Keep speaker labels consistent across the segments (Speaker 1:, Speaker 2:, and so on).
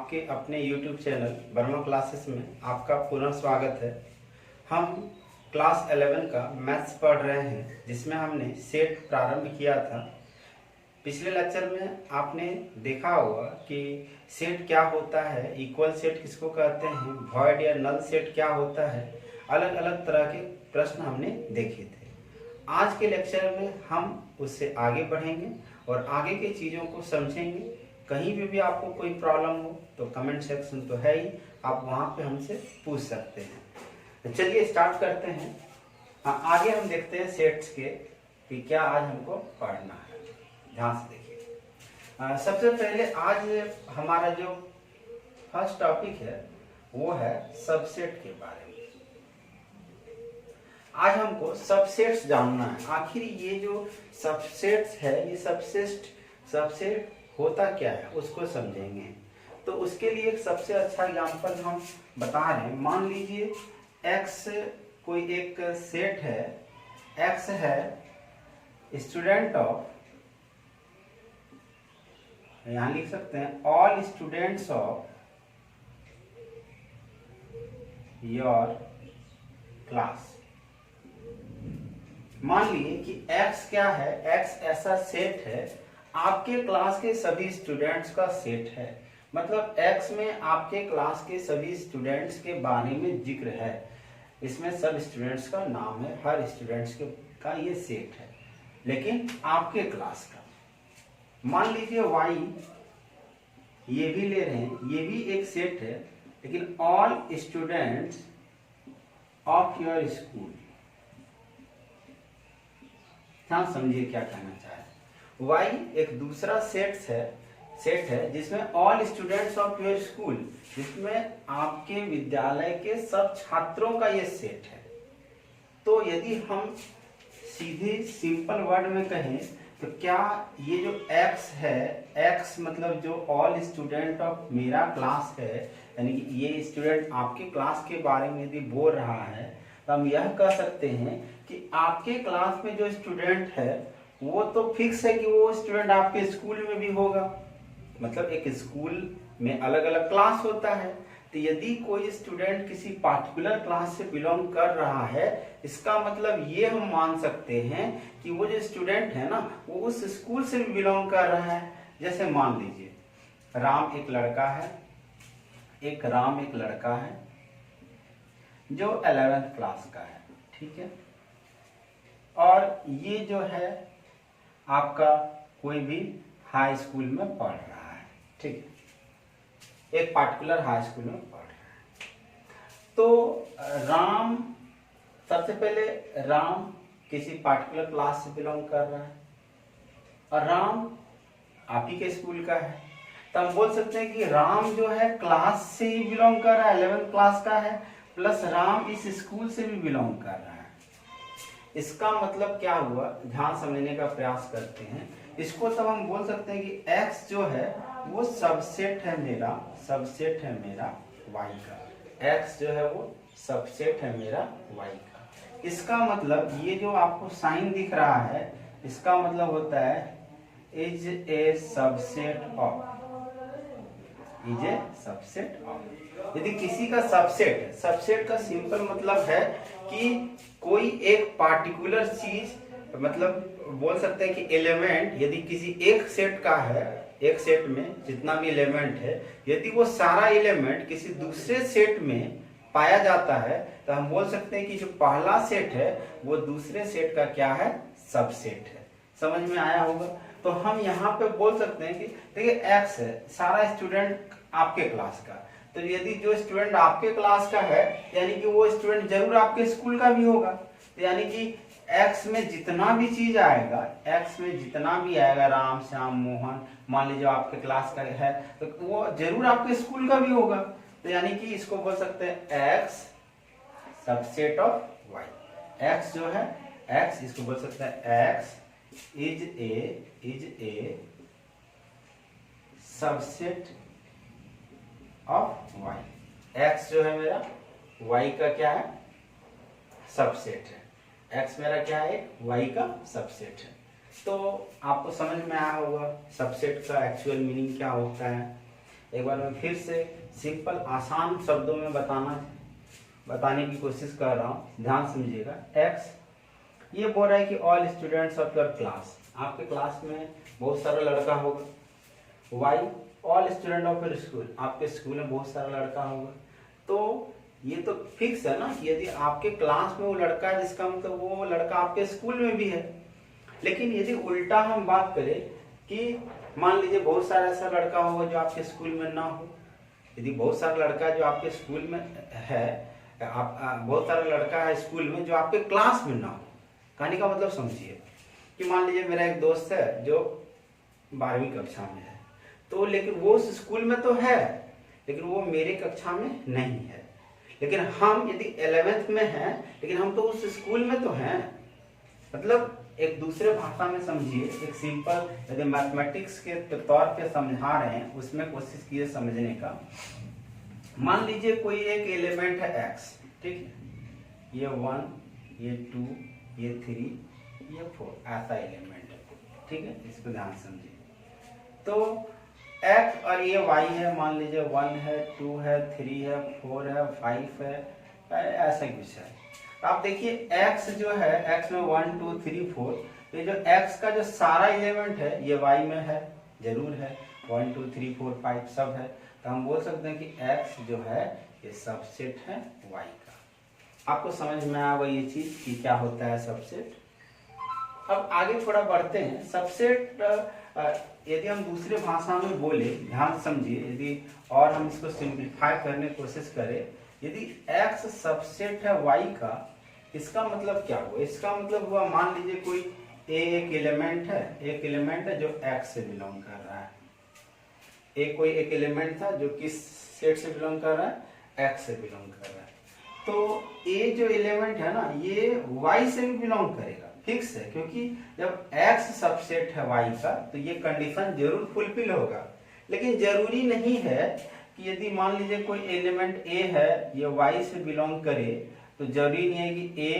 Speaker 1: आपके अपने YouTube channel Verma classes में आपका पुनः स्वागत है। हम क्लास 11 का मैथ्स पढ़ रहे हैं, जिसमें हमने सेट प्रारंभ किया था। पिछले लेक्चर में आपने देखा होगा कि सेट क्या होता है, इक्वल सेट किसको कहते हैं, वॉइड या नल सेट क्या होता है, अलग अलग तरह के प्रश्न हमने देखे थे। आज के लेक्चर में हम उससे आगे बढ़ेंगे और आगे की चीज़ों को समझेंगे। कहीं भी आपको कोई प्रॉब्लम हो तो कमेंट सेक्शन तो है ही, आप वहाँ पे हमसे पूछ सकते हैं। तो चलिए स्टार्ट करते हैं। आगे हम देखते हैं सेट्स के कि क्या आज हमको पढ़ना है। ध्यान से देखिए। सबसे पहले आज हमारा जो फर्स्ट टॉपिक है वो है सबसेट के बारे में। आज हमको सबसेट्स जानना है। आखिर ये जो सबसेट्स है, ये सबसेट होता क्या है उसको समझेंगे। तो उसके लिए एक सबसे अच्छा एग्जांपल हम बता रहे हैं। मान लीजिए x कोई एक सेट है, x है स्टूडेंट ऑफ, यहां लिख सकते हैं all students of your class. मान लीजिए कि x क्या है, x ऐसा सेट है, आपके क्लास के सभी स्टूडेंट्स का सेट है। मतलब x में आपके क्लास के सभी स्टूडेंट्स के बारे में जिक्र है। इसमें सब स्टूडेंट्स का नाम है, हर स्टूडेंट्स का ये सेट है, लेकिन आपके क्लास का। मान लीजिए y ये भी ले रहे हैं, ये भी एक सेट है, लेकिन all students of your school. हाँ, समझिए क्या कहना चाहे। y एक दूसरा सेट है जिसमें all students of your school, जिसमें आपके विद्यालय के सब छात्रों का ये सेट है। तो यदि हम सीधे सिंपल वर्ड में कहें तो क्या ये जो x है, x मतलब जो ऑल स्टूडेंट ऑफ मेरा क्लास है, यानी कि ये स्टूडेंट आपके क्लास के बारे में यदि बोल रहा है, तो हम यह कह सकते हैं कि आपके क्लास में जो स्टूडेंट है वो तो फिक्स है कि वो स्टूडेंट आपके स्कूल में भी होगा। मतलब एक स्कूल में अलग अलग क्लास होता है, तो यदि कोई स्टूडेंट किसी पार्टिकुलर क्लास से बिलोंग कर रहा है, इसका मतलब ये हम मान सकते हैं कि वो जो स्टूडेंट है ना, वो उस स्कूल से भी बिलोंग कर रहा है। जैसे मान लीजिए राम एक लड़का है, राम एक लड़का है जो 11th क्लास का है, ठीक है। और ये जो है आपका कोई भी हाई स्कूल में पढ़ रहा है, ठीक है, एक पार्टिकुलर हाई स्कूल में पढ़ रहा है। तो राम, सबसे पहले राम किसी पार्टिकुलर क्लास से बिलोंग कर रहा है और राम आप ही के स्कूल का है, तो हम बोल सकते हैं कि राम जो है क्लास से ही बिलोंग कर रहा है, 11th क्लास का है, प्लस राम इस स्कूल से भी बिलोंग कर रहा है। इसका मतलब क्या हुआ, ध्यान समझने का प्रयास करते हैं। इसको तब हम बोल सकते हैं कि x जो है वो सबसेट है मेरा y का। x जो है वो सबसेट है मेरा y का। इसका मतलब ये जो आपको साइन दिख रहा है, इसका मतलब होता है इज ए सबसेट ऑफ, यदि किसी का सबसेट है, सबसेट का सिंपल मतलब है कि कोई एक पार्टिकुलर चीज, मतलब बोल सकते हैं कि एलिमेंट यदि किसी एक सेट का है, एक सेट में जितना भी एलिमेंट है, यदि वो सारा एलिमेंट किसी दूसरे सेट में पाया जाता है, तो हम बोल सकते हैं कि जो पहला सेट है वो दूसरे सेट का क्या है, सबसेट है। समझ में आया होगा। तो हम यहाँ पे बोल सकते हैं कि देखिए x है सारा स्टूडेंट आपके क्लास का, तो यदि जो स्टूडेंट आपके क्लास का है, यानी कि वो स्टूडेंट जरूर आपके स्कूल का भी होगा। तो यानी कि x में जितना भी चीज आएगा, x में जितना भी आएगा, राम, श्याम, मोहन, मान लीजिए आपके क्लास का है, तो वो जरूर आपके स्कूल का भी होगा। तो यानी कि इसको बोल सकते हैं x subset of y। x जो है x, इसको बोल सकते हैं x is a subset of y। x जो है मेरा y का क्या है, सबसेट है। x मेरा क्या है, y का सबसेट है। तो आपको समझ में आया होगा सबसेट का एक्चुअल मीनिंग क्या होता है। एक बार मैं फिर से सिंपल आसान शब्दों में बताने की कोशिश कर रहा हूँ, ध्यान समझिएगा। एक्स ये बोल रहा है कि all students of your class, आपके क्लास में बहुत सारा लड़का होगा। Why all student of your school, आपके स्कूल में बहुत सारा लड़का होगा। तो ये तो फिक्स है ना कि यदि आपके क्लास में वो लड़का है, जिसका मतलब वो लड़का आपके स्कूल में भी है। लेकिन यदि उल्टा हम बात करें कि मान लीजिए बहुत सारा ऐसा लड़का होगा जो आपके स्कूल में ना हो। यदि बहुत सारा लड़का जो आपके स्कूल में है, बहुत सारा लड़का है स्कूल में जो आपके क्लास में ना हो। कहने का मतलब समझिए कि मान लीजिए मेरा एक दोस्त है जो 12वीं कक्षा में है, तो लेकिन वो उस स्कूल में तो है, लेकिन वो मेरे कक्षा में नहीं है। लेकिन हम यदि 11th में हैं, लेकिन हम तो उस स्कूल में तो हैं। मतलब एक दूसरे भाषा में समझिए, एक सिंपल यदि मैथमेटिक्स के तौर पे समझा रहे हैं, उसमें कोशिश कीजिए समझने का। मान लीजिए कोई एक एलिमेंट है x, ठीक है, ये 1, ये 2, ये 3, ये 4, ऐसा एलिमेंट है, ठीक है। इसको ध्यान समझिए। तो x और ये y है, मान लीजिए 1 है, 2 है, 3 है, 4 है, 5 है, ऐसा कुछ है। आप देखिए x जो है, x में 1 2 3 4, ये जो x का जो सारा एलिमेंट है ये y में है, जरूर है। 1 2 3 4 5 सब है। तो हम बोल सकते हैं कि x जो है ये सबसेट है y का। आपको समझ में आ गई ये चीज कि क्या होता है सबसेट। अब आगे थोड़ा बढ़ते हैं। सबसेट यदि हम दूसरे भाषा में बोले, ध्यान समझिए, यदि और हम इसको सिंप्लीफाई करने की कोशिश करें, यदि x सबसेट है y का, इसका मतलब क्या हुआ? इसका मतलब हुआ, मान लीजिए कोई एक एलिमेंट है जो x से बिलोंग कर रहा है। कोई एक एलिमेंट था जो किस सेट से बिलोंग कर रहा है? x से बिलोंग कर रहा है। तो a जो एलिमेंट है ना, ये y से भी बिलोंग करेगा, फिक्स है। क्योंकि जब x सबसेट है y का, तो ये कंडीशन जरूर फुलफिल होगा। लेकिन जरूरी नहीं है कि यदि मान लीजिए कोई एलिमेंट a है, ये y से बिलोंग करे, तो जरूरी नहीं है कि a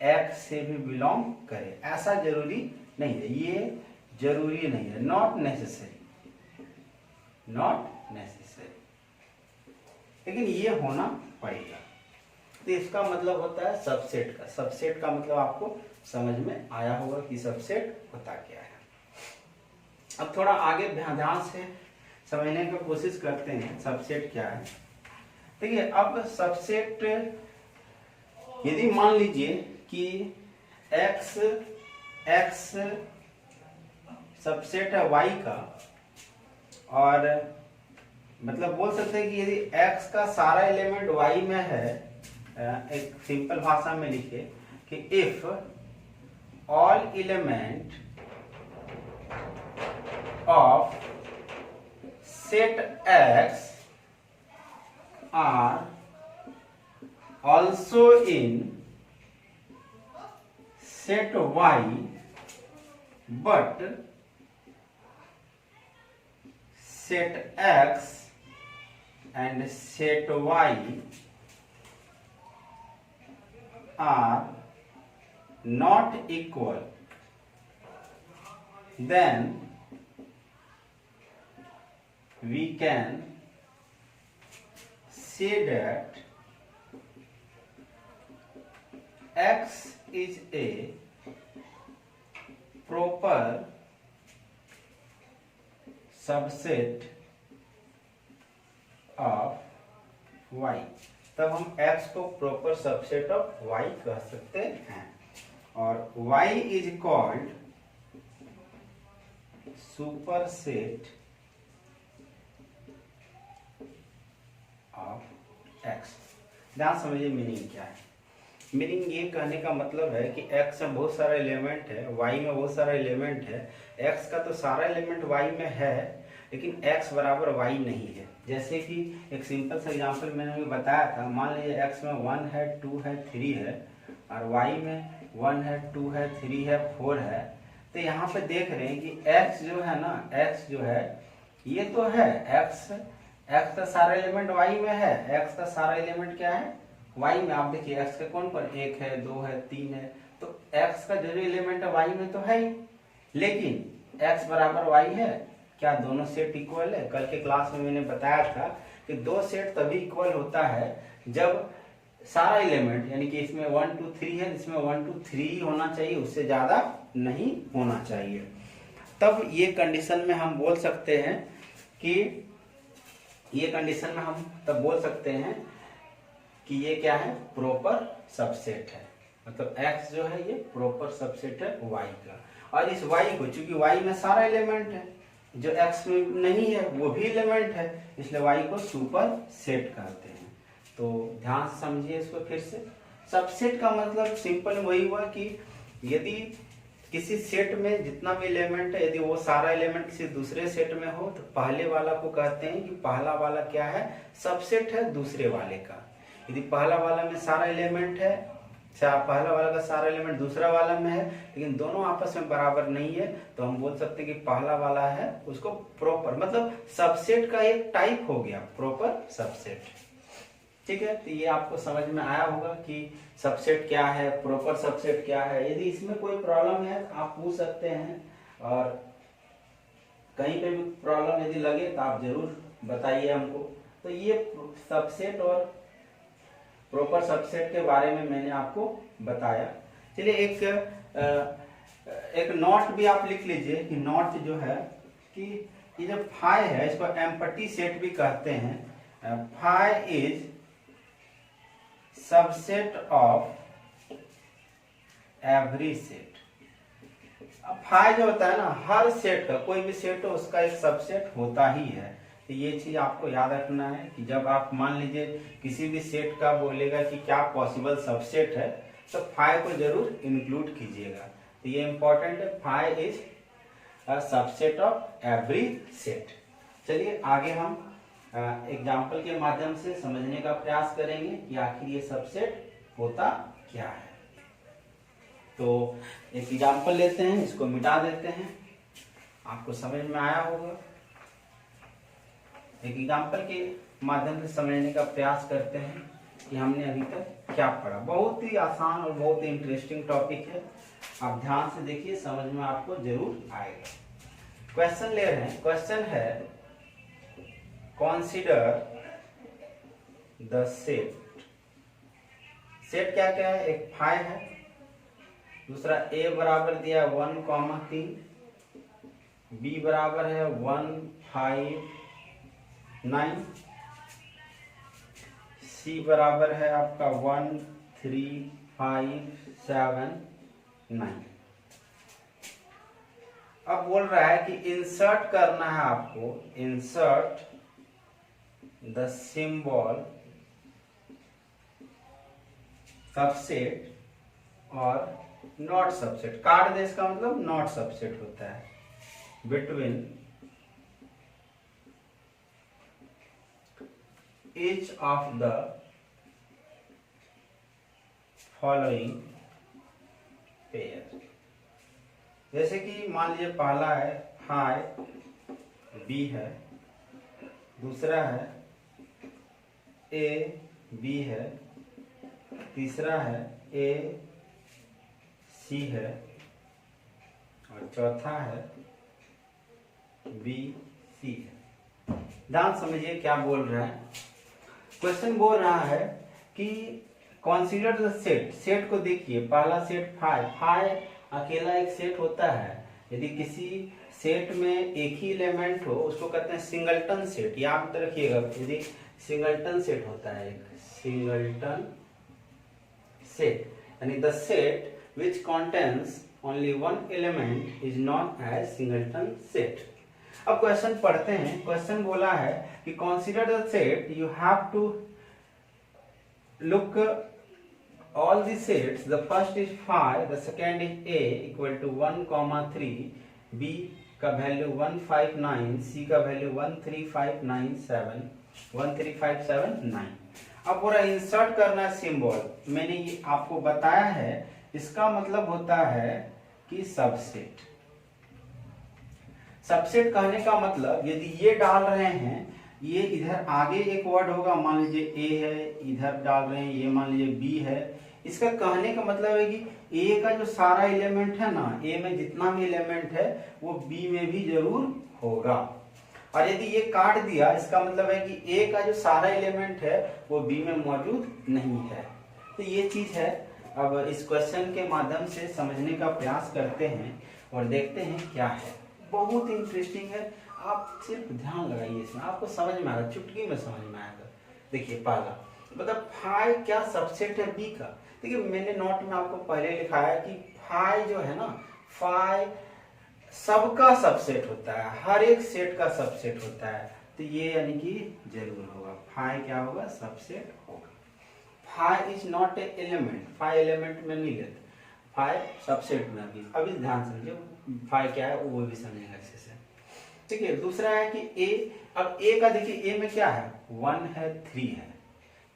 Speaker 1: x से भी बिलोंग करे, ऐसा जरूरी नहीं है। ये जरूरी नहीं है, नॉट नेसेसरी, लेकिन ये होना पड़ेगा। तो इसका मतलब होता है सबसेट का। सबसेट का मतलब आपको समझ में आया होगा कि सबसेट होता क्या है। अब थोड़ा आगे ध्यान से समझने की कोशिश करते हैं सबसेट क्या है। देखिए, अब सबसेट यदि मान लीजिए कि x सबसेट है y का, और मतलब बोल सकते हैं कि यदि x का सारा एलिमेंट y में है, एक सिंपल भाषा में लिखे कि if all element of set x are also in set y, but set x and set y are not equal, then we can say that x is a proper subset of y। तब हम x को proper subset of y कह सकते हैं। और y is called superset of x। ध्यान समझिए meaning क्या है। मीनिंग ये कहने का मतलब है कि x में बहुत सारा एलिमेंट है, y में बहुत सारा एलिमेंट है। x का तो सारा एलिमेंट y में है, लेकिन x बराबर y नहीं है। जैसे कि एक सिंपल सा एग्जांपल मैंने अभी बताया था, मान लीजिए x में 1 है, 2 है, 3 है, और y में 1 है, 2 है, 3 है, 4 है। तो यहाँ पे देख रहे हैं कि x जो है ना, x जो है ये तो है x का सारा एलिमेंट y में है। x का सारा एलिमेंट क्या है? y में। आप देखिए x का कौन पर 1 है, 2 है, 3 है, तो x का जो एलिमेंट है y में तो है ही। लेकिन x बराबर y है, क्या दोनों सेट इक्वल है? कल के क्लास में मैंने बताया था कि दो सेट तभी इक्वल होता है जब सारा एलिमेंट, यानी कि इसमें 1 2 3 है, इसमें 1 2 3 ही होना चाहिए, उससे ज्यादा नहीं होना चाहिए। तब ये कंडीशन में हम बोल सकते हैं कि ये कंडीशन में हम तब बोल सकते हैं कि ये क्या है, प्रोपर सबसेट है। मतलब x जो है ये प्रोपर सबसेट है y का। और इस y को, चूंकि y में सारा एलिमेंट है, जो x में नहीं है वो भी एलिमेंट है, इसलिए y को सुपर सेट कहते हैं। तो ध्यान से समझिए इसको फिर से। सबसेट का मतलब सिंपल वही हुआ कि यदि किसी सेट में जितना भी एलिमेंट है, यदि वो सारा एलिमेंट किसी दूसरे सेट में हो, तो पहले वाला को कहते हैं कि पहला वाला क्या है, सबसेट है दूसरे वाले का। यदि पहला वाला में सारा एलिमेंट है, पहला वाला का सारा एलिमेंट दूसरा वाला में है, लेकिन दोनों आपस में बराबर नहीं है, तो हम बोल सकते हैं कि पहला वाला है उसको प्रोपर, मतलब सबसेट का एक टाइप हो गया प्रोपर सबसेट। ठीक है, तो ये आपको समझ में आया होगा कि सबसेट क्या है, प्रॉपर सबसेट क्या है। यदि इसमें कोई प्रॉब्लम है तो आप पूछ सकते हैं, और कहीं पे भी प्रॉब्लम यदि लगे तो आप जरूर बताइए हमको। तो ये सबसेट और प्रॉपर सबसेट के बारे में मैंने आपको बताया। चलिए एक नोट भी आप लिख लीजिए कि नोट जो है कि ये जो फाई है इसको एम्पटी सेट भी कहते हैं। Phi is subset of every set. अब फाई जो होता है ना, हर सेट का, कोई भी सेट हो उसका एक सबसेट होता ही है। तो ये चीज आपको याद रखना है कि जब आप मान लीजिए किसी भी सेट का बोलेगा कि क्या पॉसिबल सबसेट है, तो फाई को जरूर इंक्लूड कीजिएगा। तो ये इंपॉर्टेंट है, phi is a subset of every set. चलिए आगे हम एग्जाम्पल के माध्यम से समझने का प्रयास करेंगे कि आखिर ये सबसेट होता क्या है। तो एक एग्जाम्पल लेते हैं, इसको मिटा देते हैं, आपको समझ में आया होगा। एक एग्जाम्पल के माध्यम से समझने का प्रयास करते हैं कि हमने अभी तक क्या पढ़ा। बहुत ही आसान और बहुत ही इंटरेस्टिंग टॉपिक है, आप ध्यान से देखिए, समझ में आपको जरूर आएगा। क्वेश्चन ले रहे हैं, क्वेश्चन है कंसीडर द सेट। सेट क्या क्या है, एक फाई है, दूसरा a बराबर दिया 1,3, b बराबर है 1 5 9, c बराबर है आपका 1 3 5 7 9। अब बोल रहा है कि इंसर्ट करना है आपको, इंसर्ट द सिंबल सबसेट और नॉट सबसेट। काट दे इसका मतलब नॉट सबसेट होता है, between each of the following pair। जैसे कि मान लीजिए पहला है फाई, बी है, दूसरा है ए बी है, तीसरा है ए सी है, और चौथा है बी सी है। ध्यान समझिए क्या बोल रहा है। क्वेश्चन बोल रहा है कि कंसीडर द सेट। सेट को देखिए, पहला सेट फाई, फाई अकेला एक सेट होता है। यदि किसी सेट में एक ही एलिमेंट हो उसको कहते हैं सिंगलटन सेट। याद रखिएगा, यदि सिंगलटन सेट होता है, एक सिंगलटन सेट, यानी the set which contains only one element is known as singleton set। अब क्वेश्चन पढ़ते हैं। क्वेश्चन बोला है कि consider the set, you have to look all the sets, the first is 5, the second is a equal to 1,3, b का value 159, c का value 13597 13579। अब पूरा इंसर्ट करना है सिंबल। मैंने ये आपको बताया है, इसका मतलब होता है कि सबसेट। सबसेट कहने का मतलब यदि ये डाल रहे हैं, ये इधर आगे एक वर्ड होगा, मान लीजिए ए है, इधर डाल रहे हैं ये मान लीजिए बी है। इसका कहने का मतलब है कि ए का जो सारा एलिमेंट है ना, ए में जितना भी एलिमेंट है वो बी में भी जरूर होगा। और यदि ये काट दिया, इसका मतलब है कि ए का जो सारा एलिमेंट है वो बी में मौजूद नहीं है। तो ये चीज है। अब इस क्वेश्चन के माध्यम से समझने का प्रयास करते हैं और देखते हैं क्या है। बहुत ही इंटरेस्टिंग है, आप सिर्फ ध्यान लगाइए, इसमें आपको समझ में आएगा, चुटकी में समझ में आएगा। देखिए पहला मतलब फाई क्या सबसेट है बी का। देखिए मैंने नोट में आपको पहले लिखा है कि फाई जो है ना, फाई सबका सबसेट होता है, हर एक सेट का सबसेट होता है। तो ये यानी कि जरूर होगा, फाई क्या होगा, सबसेट होगा। Phi is not a element, phi element में नहीं लेते, फाई सबसेट में। अभी ध्यान समझो फाई क्या है वो भी समझेंगे अच्छे से। ठीक है, दूसरा है कि ए। अब ए का देखिए, ए में क्या है, 1 है 3 है।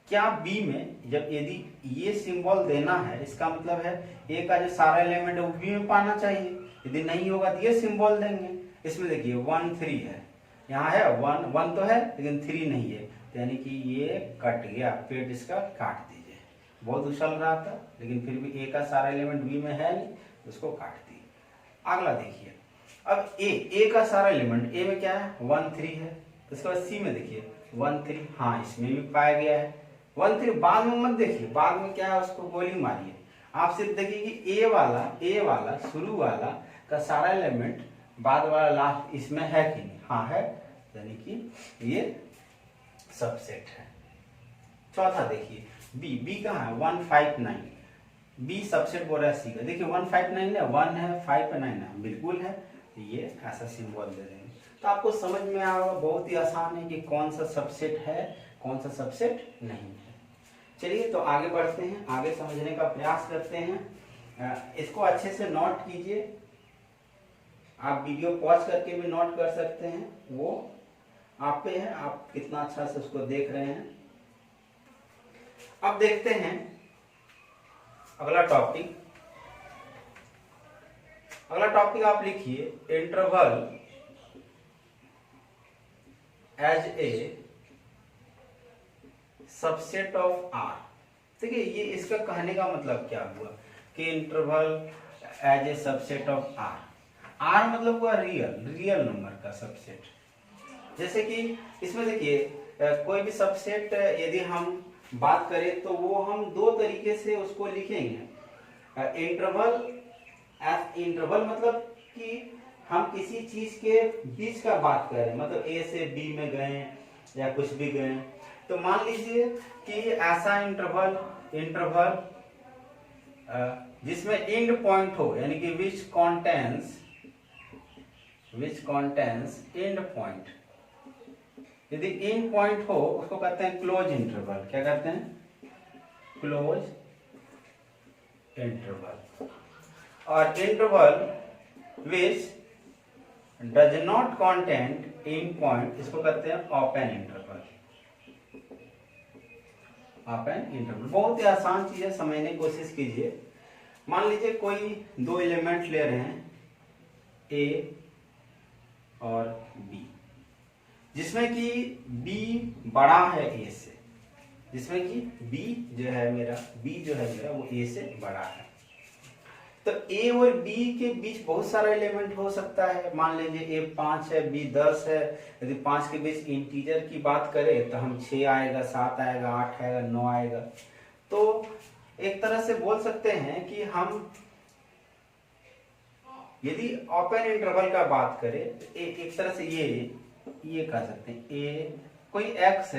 Speaker 1: क्या बी में जब यदि ये सिंबल देना है, इसका मतलब है ए का जो सारा एलिमेंट है वो बी में पाना चाहिए। यदि नहीं होगा तो ये सिंबल देंगे। इसमें देखिए 1 3 है, यहाँ है 1 तो है लेकिन 3 नहीं है, तो यानी कि ये कट गया, पेट इसका काट दीजिए। बहुत उछल रहा था लेकिन फिर भी ए का सारा एलिमेंट बी में है नहीं, तो उसको काट दिए। अगला देखिए, अब ए का सारा एलिमेंट, ए में क्या है 1 3 है, तो उसके बाद सी में देखिए 1 3, हाँ इसमें भी पाया गया है 1 3। बाद में मत देखिए, बाद में क्या है उसको गोली मारिए। आप सिर्फ देखिए कि ए वाला शुरू वाला का सारा एलिमेंट बाद वाला लास्ट इसमें है कि नहीं, हाँ है, यानी कि ये सबसेट है। चौथा देखिए बी कहाँ है 159, बी सबसेट बोल रहा है सी का। देखिए 159 है, 1 है 5 है 9 है, बिल्कुल है, तो ये ऐसा सिंबल दे देंगे। तो आपको समझ में आएगा, बहुत ही आसान है कि कौन सा सबसेट है कौन सा सबसेट नहीं है। चलिए तो आगे बढ़ते हैं, आगे समझने का प्रयास करते हैं। इसको अच्छे से नोट कीजिए, आप वीडियो पॉज करके भी नोट कर सकते हैं, वो आप पे है, आप कितना अच्छा से उसको देख रहे हैं। अब देखते हैं अगला टॉपिक। अगला टॉपिक आप लिखिए, interval as a subset of R. देखिए ये इसका कहने का मतलब क्या हुआ कि interval as a subset of R. R मतलब हुआ रियल नंबर का सबसेट। जैसे कि इसमें देखिए कोई भी सबसेट यदि हम बात करें तो वो हम दो तरीके से उसको लिखेंगे। इंटरवल मतलब कि हम किसी चीज के बीच का बात करें, मतलब ए से बी में गए या कुछ भी गए, तो मान लीजिए कि ऐसा इंटरवल जिसमें एंड पॉइंट हो, यानी कि विच कॉन्टेंस एंड पॉइंट। यदि एंड पॉइंट हो उसको कहते हैं क्लोज इंटरवल। क्या कहते हैं, क्लोज इंटरवल। और interval which does not content and point, इसको कहते हैं ओपन इंटरवल। ओपन इंटरवल बहुत ही आसान चीज है, समझने की कोशिश कीजिए। मान लीजिए कोई दो एलिमेंट ले रहे हैं ए और बी, जिसमें कि बी बड़ा है ए से, जिसमें कि बी जो है मेरा वो ए से बड़ा है। तो ए और बी के बीच बहुत सारा एलिमेंट हो सकता है। मान लीजिए ए 5 है बी 10 है, यदि 5 के बीच इंटीजर की बात करें तो हम 6 आएगा, 7 आएगा, 8 आएगा, 9 आएगा। तो एक तरह से बोल सकते हैं कि हम यदि ओपन इंटरवल का बात करें तो एक तरह से ये कह सकते हैं ए कोई एक्स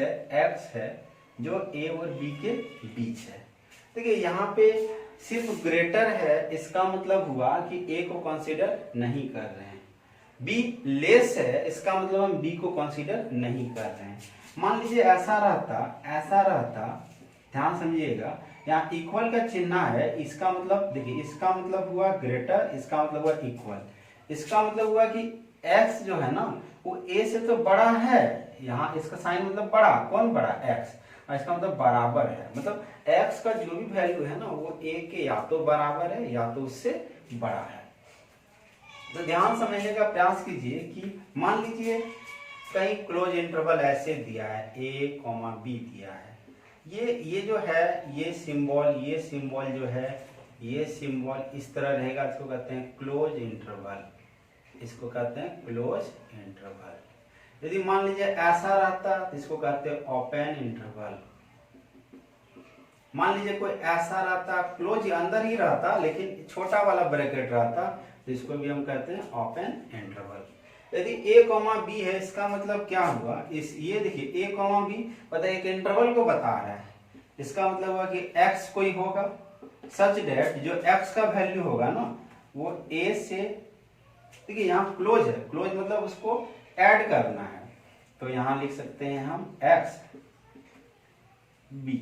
Speaker 1: है जो ए और बी के बीच है। देखिए यहाँ पे सिर्फ ग्रेटर है, इसका मतलब हुआ कि ए को कंसीडर नहीं कर रहे हैं। बी लेस है, इसका मतलब हम बी को कंसीडर नहीं कर रहे हैं। मान लीजिए ऐसा रहता, ध्यान समझिएगा, यहाँ इक्वल का चिन्ह है, इसका मतलब देखिए, इसका मतलब हुआ ग्रेटर, इसका मतलब हुआ इक्वल। इसका मतलब हुआ कि x जो है ना वो a से तो बड़ा है, यहाँ इसका साइन मतलब बड़ा, कौन बड़ा, x, और इसका मतलब बराबर है। मतलब x का जो भी वैल्यू है ना वो a के या तो बराबर है या तो उससे बड़ा है। तो ध्यान समझने का प्रयास कीजिए कि मान लीजिए कहीं क्लोज इंटरवल ऐसे दिया है a, b दिया है, ये जो है ये सिंबल जो है, ये सिंबल इस तरह रहेगा, इसको कहते हैं क्लोज इंटरवल। इसको कहते हैं क्लोज इंटरवल। यदि मान लीजिए ऐसा रहता तो इसको कहते हैं ओपन इंटरवल। मान लीजिए कोई ऐसा रहता, क्लोज अंदर ही रहता लेकिन छोटा वाला ब्रैकेट रहता, तो इसको भी हम कहते हैं ओपन इंटरवल। यदि a कॉमा b है, इसका मतलब क्या हुआ, इस ये देखिए a कॉमा b पता है एक इंटरवल को बता रहा है। इसका मतलब हुआ कि x कोई होगा सच डेट जो x का वैल्यू होगा ना वो a से, देखिए यहाँ क्लोज है, क्लोज मतलब उसको ऐड करना है, तो यहाँ लिख सकते हैं हम x b।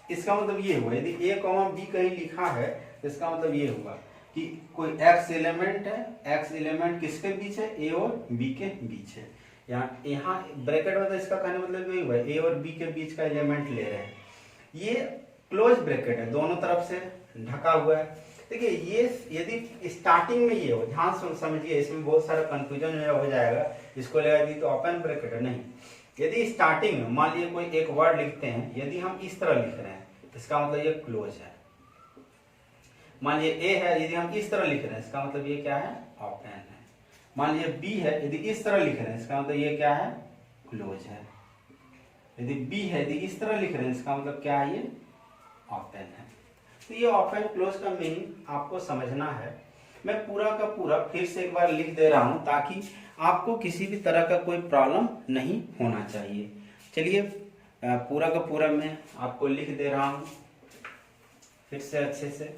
Speaker 1: इसका मतलब ये हुआ यदि a कॉमा b कहीं लिखा है तो इसका मतलब ये हुआ कि कोई x एलिमेंट है, x एलिमेंट किसके बीच है, a और b के बीच है। यहाँ ब्रैकेट मतलब इसका कहने मतलब यही हुआ a और b के बीच का एलिमेंट ले रहे हैं। ये क्लोज ब्रैकेट है, दोनों तरफ से ढका हुआ है। देखिए ये यदि स्टार्टिंग में ये हो, ध्यान समझिए, इसमें बहुत सारा कंफ्यूजन हो जाएगा, इसको लगा दी तो ओपन ब्रैकेट है, नहीं। यदि स्टार्टिंग में मान लीजिए कोई एक वर्ड लिखते हैं, यदि हम इस तरह लिख रहे हैं इसका मतलब ये क्लोज है। मान लीजिए a है, यदि हम इस तरह लिख रहे हैं इसका मतलब ये क्या है, ओपन है। मान लीजिए b है, यदि इस तरह लिख रहे हैं इसका मतलब ये क्या है, क्लोज है। यदि b है, यदि इस तरह लिख रहे हैं इसका मतलब क्या है, ये ओपन है। तो ये ओपन क्लोज का मीनिंग आपको समझना है। मैं पूरा का पूरा फिर से एक बार लिख दे रहा हूं ताकि आपको किसी भी तरह का कोई प्रॉब्लम नहीं होना चाहिए। चलिए पूरा का पूरा मैं आपको लिख दे रहा हूं फिर से अच्छे से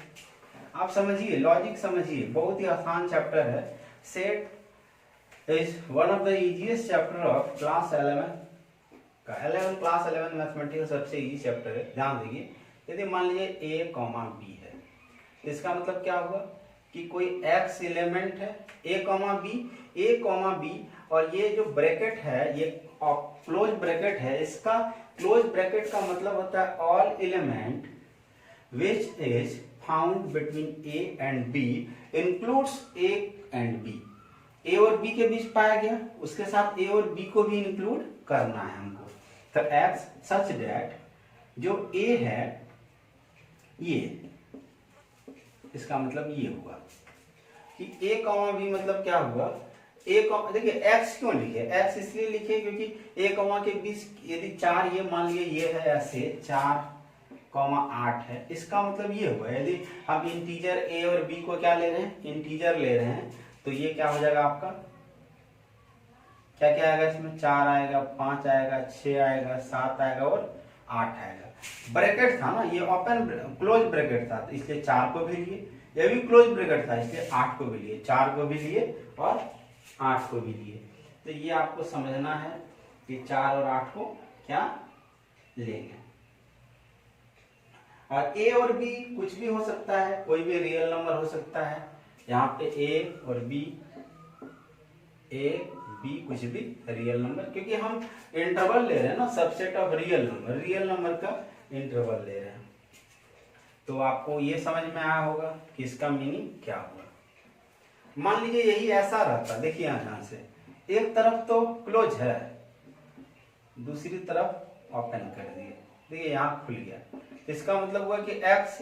Speaker 1: आप समझिए, लॉजिक समझिए, बहुत ही आसान चैप्टर है। Set is one of the easiest chapter of class 11 का। क्लास 11 मैथमेटिक्स सबसे इजी चैप्टर है, ध्यान दीजिए। यदि मान लीजिए a कॉमा b है, तो इसका मतलब क्या हुआ कि कोई x एलिमेंट है a कॉमा b, और ये जो ब्रैकेट है ये क्लोज ब्रैकेट है। इसका क्लोज ब्रैकेट का मतलब होता है all element which is found between a and b includes a and b। a और b के बीच पाया गया, उसके साथ a और b को भी इंक्लूड करना है हमको। तो x सच दैट जो a है ये, इसका मतलब ये हुआ कि a कॉमा b मतलब क्या हुआ, देखिए x क्यों लिखे, x इसलिए लिखे क्योंकि a कॉमा के बीच यदि 4, ये मान लीजिए ये है ऐसे 4,8 है, इसका मतलब ये हुआ यदि हम इंटीजर a और b को क्या ले रहे हैं, इंटीजर ले रहे हैं, तो ये क्या हो जाएगा आपका, क्या क्या आएगा इसमें, 4 आएगा, 5 आएगा, 6 आएगा, 7 आएगा और 8 आएगा। ब्रैकेट था ना, ये ओपन क्लोज ब्रैकेट था तो इसलिए 4 को भी लिए, ये भी क्लोज ब्रैकेट था इसलिए 8 को भी लिए, 4 को भी लिए और 8 को भी लिए। तो ये आपको समझना है कि 4 और 8 को क्या लेंगे। और a और b कुछ भी हो सकता है, कोई भी रियल नंबर हो सकता है। यहाँ पे a और b कुछ भी रियल नंबर, क्योंकि हम इंटरवल ले रहे हैं ना, सबसेट ऑफ रियल नंबर का इंटरवल ले रहे हैं। तो आपको ये समझ में आया होगा कि इसका मीनिंग क्या हुआ। मान लीजिए यही ऐसा रहता, देखिए यहाँ से एक तरफ तो क्लोज है, दूसरी तरफ ओपन कर दिए, देखिए यहाँ खुल गया, इसका मतलब हुआ कि x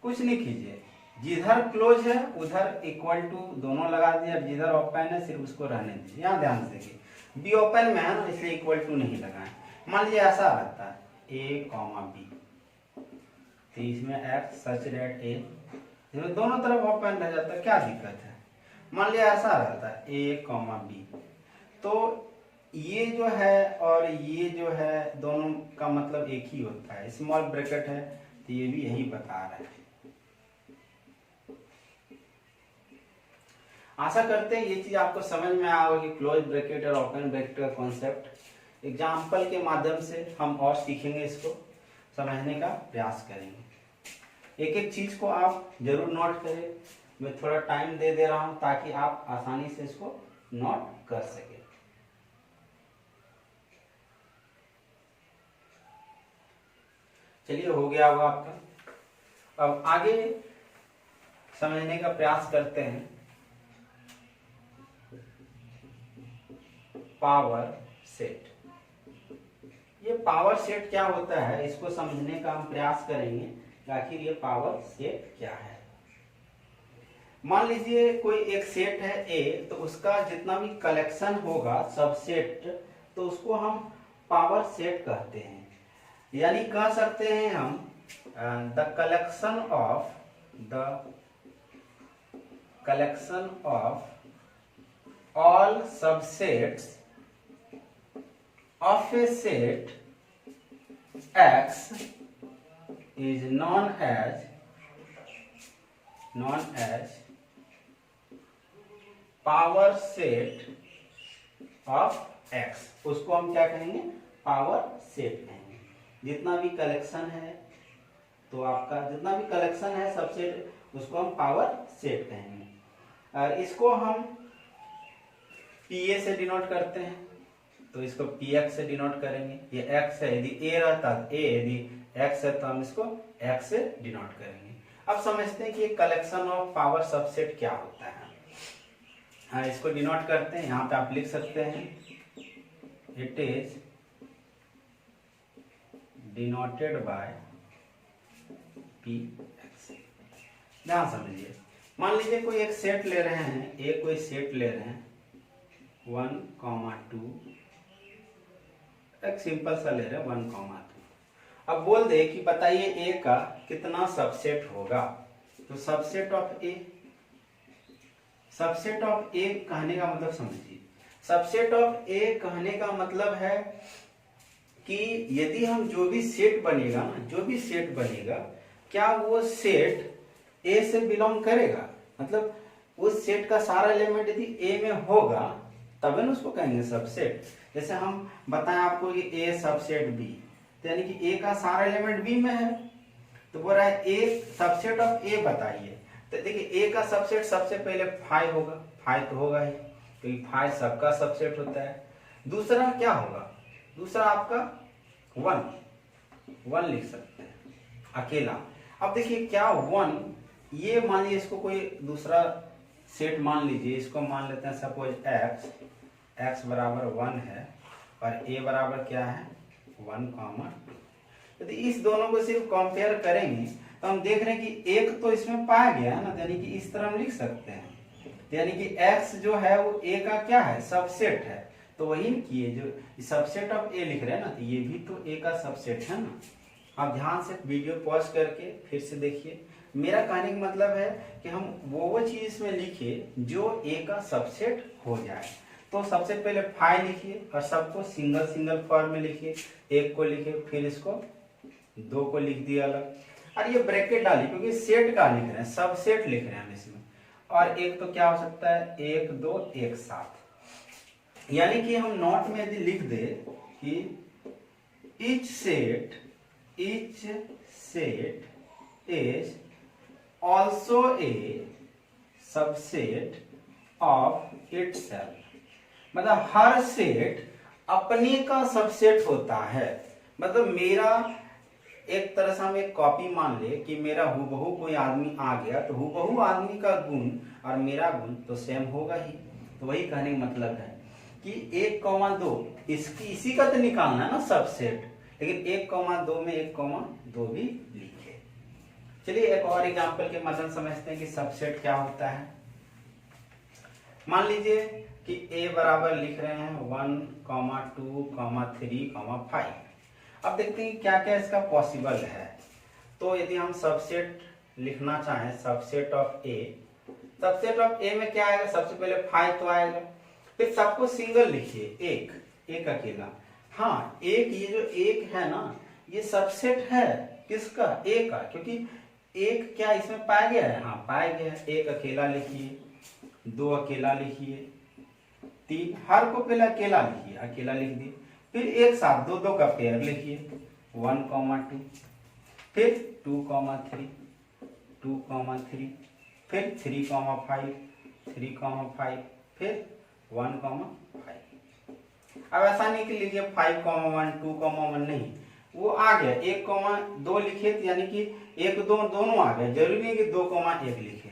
Speaker 1: कुछ नहीं कीजिए, जिधर क्लोज है उधर इक्वल टू दोनों लगा दिए, और जिधर ओपन है सिर्फ उसको रहने दीजिए। यहाँ ध्यान से देखिए बी ओपन में है ना, इसलिए इक्वल टू नहीं लगाए। मान लीजिए ऐसा रहता है a कॉमा b, तो इसमें x सच दैट a, इसमें दोनों तरफ ओपन रह जाता है, क्या दिक्कत है। मान लिया ऐसा रहता है a कॉमा b, तो ये जो है और ये जो है दोनों का मतलब एक ही होता है, स्मॉल ब्रैकेट है, तो ये भी यही बता रहा है। आशा करते हैं ये चीज आपको समझ में आया होगा कि क्लोज ब्रैकेट और ओपन ब्रैकेट का कॉन्सेप्ट। एग्जाम्पल के माध्यम से हम और सीखेंगे, इसको समझने का प्रयास करेंगे। एक एक चीज को आप जरूर नोट करें, मैं थोड़ा टाइम दे रहा हूं ताकि आप आसानी से इसको नोट कर सके। चलिए हो गया होगा आपका। अब आगे समझने का प्रयास करते हैं पावर सेट। ये पावर सेट क्या होता है इसको समझने का हम प्रयास करेंगे, आखिर ये पावर सेट क्या है। मान लीजिए कोई एक सेट है ए, तो उसका जितना भी कलेक्शन होगा सबसेट, तो उसको हम पावर सेट कहते हैं। यानी कह सकते हैं हम the collection of all subsets of A set x is known as power set of x. उसको हम क्या कहेंगे? पावर सेट कहेंगे। जितना भी कलेक्शन है, तो आपका जितना भी कलेक्शन है सबसेट, उसको हम पावर सेट कहेंगे। और इसको हम पीए से डिनोट करते हैं, तो इसको पीएक्स से डिनोट करेंगे। ये एक्स है, यदि ए रहता ए, यदि एक्स है तो हम इसको एक्स से डिनोट करेंगे। अब समझते हैं कि कलेक्शन ऑफ पावर सबसेट क्या होता है। हाँ, इसको डिनोट करते हैं। यहाँ पे आप लिख सकते हैं it is denoted by P x. ध्यान समझिए, मान लीजिए कोई एक सेट ले रहे हैं, ए कोई सेट ले रहे हैं 1, 2, एक सिंपल सा ले रहे हैं 1, 2। अब बोल दे कि बताइए ए का कितना सबसेट होगा। तो सबसेट ऑफ ए कहने का मतलब समझिए, सबसेट ऑफ ए कहने का मतलब है कि यदि हम जो भी सेट बनेगा ना, जो भी सेट बनेगा, क्या वो सेट ए से बिलोंग करेगा? मतलब उस सेट का सारा एलिमेंट यदि ए में होगा तब ना उसको कहेंगे सबसेट। जैसे हम बताएं आपको कि ए सबसेट बी, तो यानी कि ए का सारा एलिमेंट बी में है, तो बोल रहा है ए सबसेट ऑफ ए बताइए। तो देखिए ए का सबसेट सबसे पहले 5 होगा, 5 तो होगा ही, क्योंकि 5 सबका सबसेट होता है। दूसरा क्या होगा? दूसरा आपका 1 लिख सकते हैं अकेला। अब देखिए क्या 1, ये मान लीजिए इसको कोई दूसरा सेट मान लीजिए, इसको मान लेते हैं सपोज x बराबर 1 है और a बराबर क्या है 1, 2। यदि इस दोनों को सिर्फ कंपेयर करेंगे तो हम देख रहे हैं कि एक तो इसमें पाया गया है ना, यानी कि इस तरह हम लिख सकते हैं, यानी कि x जो है वो a का क्या है? सबसेट है। तो वही कि जो सबसेट ऑफ a लिख रहे हैं ना, तो ये भी तो a का सबसेट है ना। आप ध्यान से वीडियो पॉज करके फिर से देखिए। मेरा कहने का मतलब है कि हम वो चीज इसमें लिखिए जो a का सबसेट हो जाए। तो सबसे पहले 5 लिखिए और सबको सिंगल सिंगल फॉर्म में लिखिए। एक को लिखिए, फिर इसको 2 को लिख दिया अलग, और ये ब्रैकेट डालिए क्योंकि सेट का लिख रहे हैं, सबसेट लिख रहे हैं हम इसमें। और एक तो क्या हो सकता है 1, 2 एक साथ। यानी कि हम नोट में यदि लिख दे कि each set is also a subset of itself, मतलब हर सेट अपने का सबसेट होता है। मतलब मेरा एक तरह से हम एक कॉपी मान ले कि मेरा हूबहू कोई आदमी आ गया, तो हूबहू आदमी का गुण और मेरा गुण तो सेम होगा ही। तो वही कहने का मतलब है कि 1, 2 इसी का तो निकालना है ना सबसेट, लेकिन 1, 2 में 1, 2 भी लिखे। चलिए एक और एग्जांपल के मदद समझते हैं कि सबसेट क्या होता है। मान लीजिए कि a बराबर लिख रहे हैं 1, 2, 3, 5। अब देखते हैं क्या क्या इसका पॉसिबल है। तो यदि हम सबसेट लिखना चाहें, सबसेट ऑफ ए में क्या आएगा? सबसे पहले 5 तो आएगा, फिर सबको सिंगल लिखिए, एक अकेला। हाँ, ये जो एक है ना, ये सबसेट है किसका? ए का, क्योंकि एक क्या इसमें पाया गया है? हाँ पाया गया है। एक अकेला लिखिए, 2 अकेला लिखिए, 3 हर को पहले अकेला लिखिए, अकेला लिख दिए, फिर एक साथ 2 का पेयर लिखिए 1, 2, फिर 2, 3, 2, 3, फिर 3, 5, 3, 5, फिर 1, 5। अब ऐसा नहीं कि लिखिए 5, 1, 2, 1 नहीं, वो आ गया 1, 2 लिखे, यानी कि 1, 2 दोनों आ गए। जरूरी नहीं कि 2, 1 लिखे।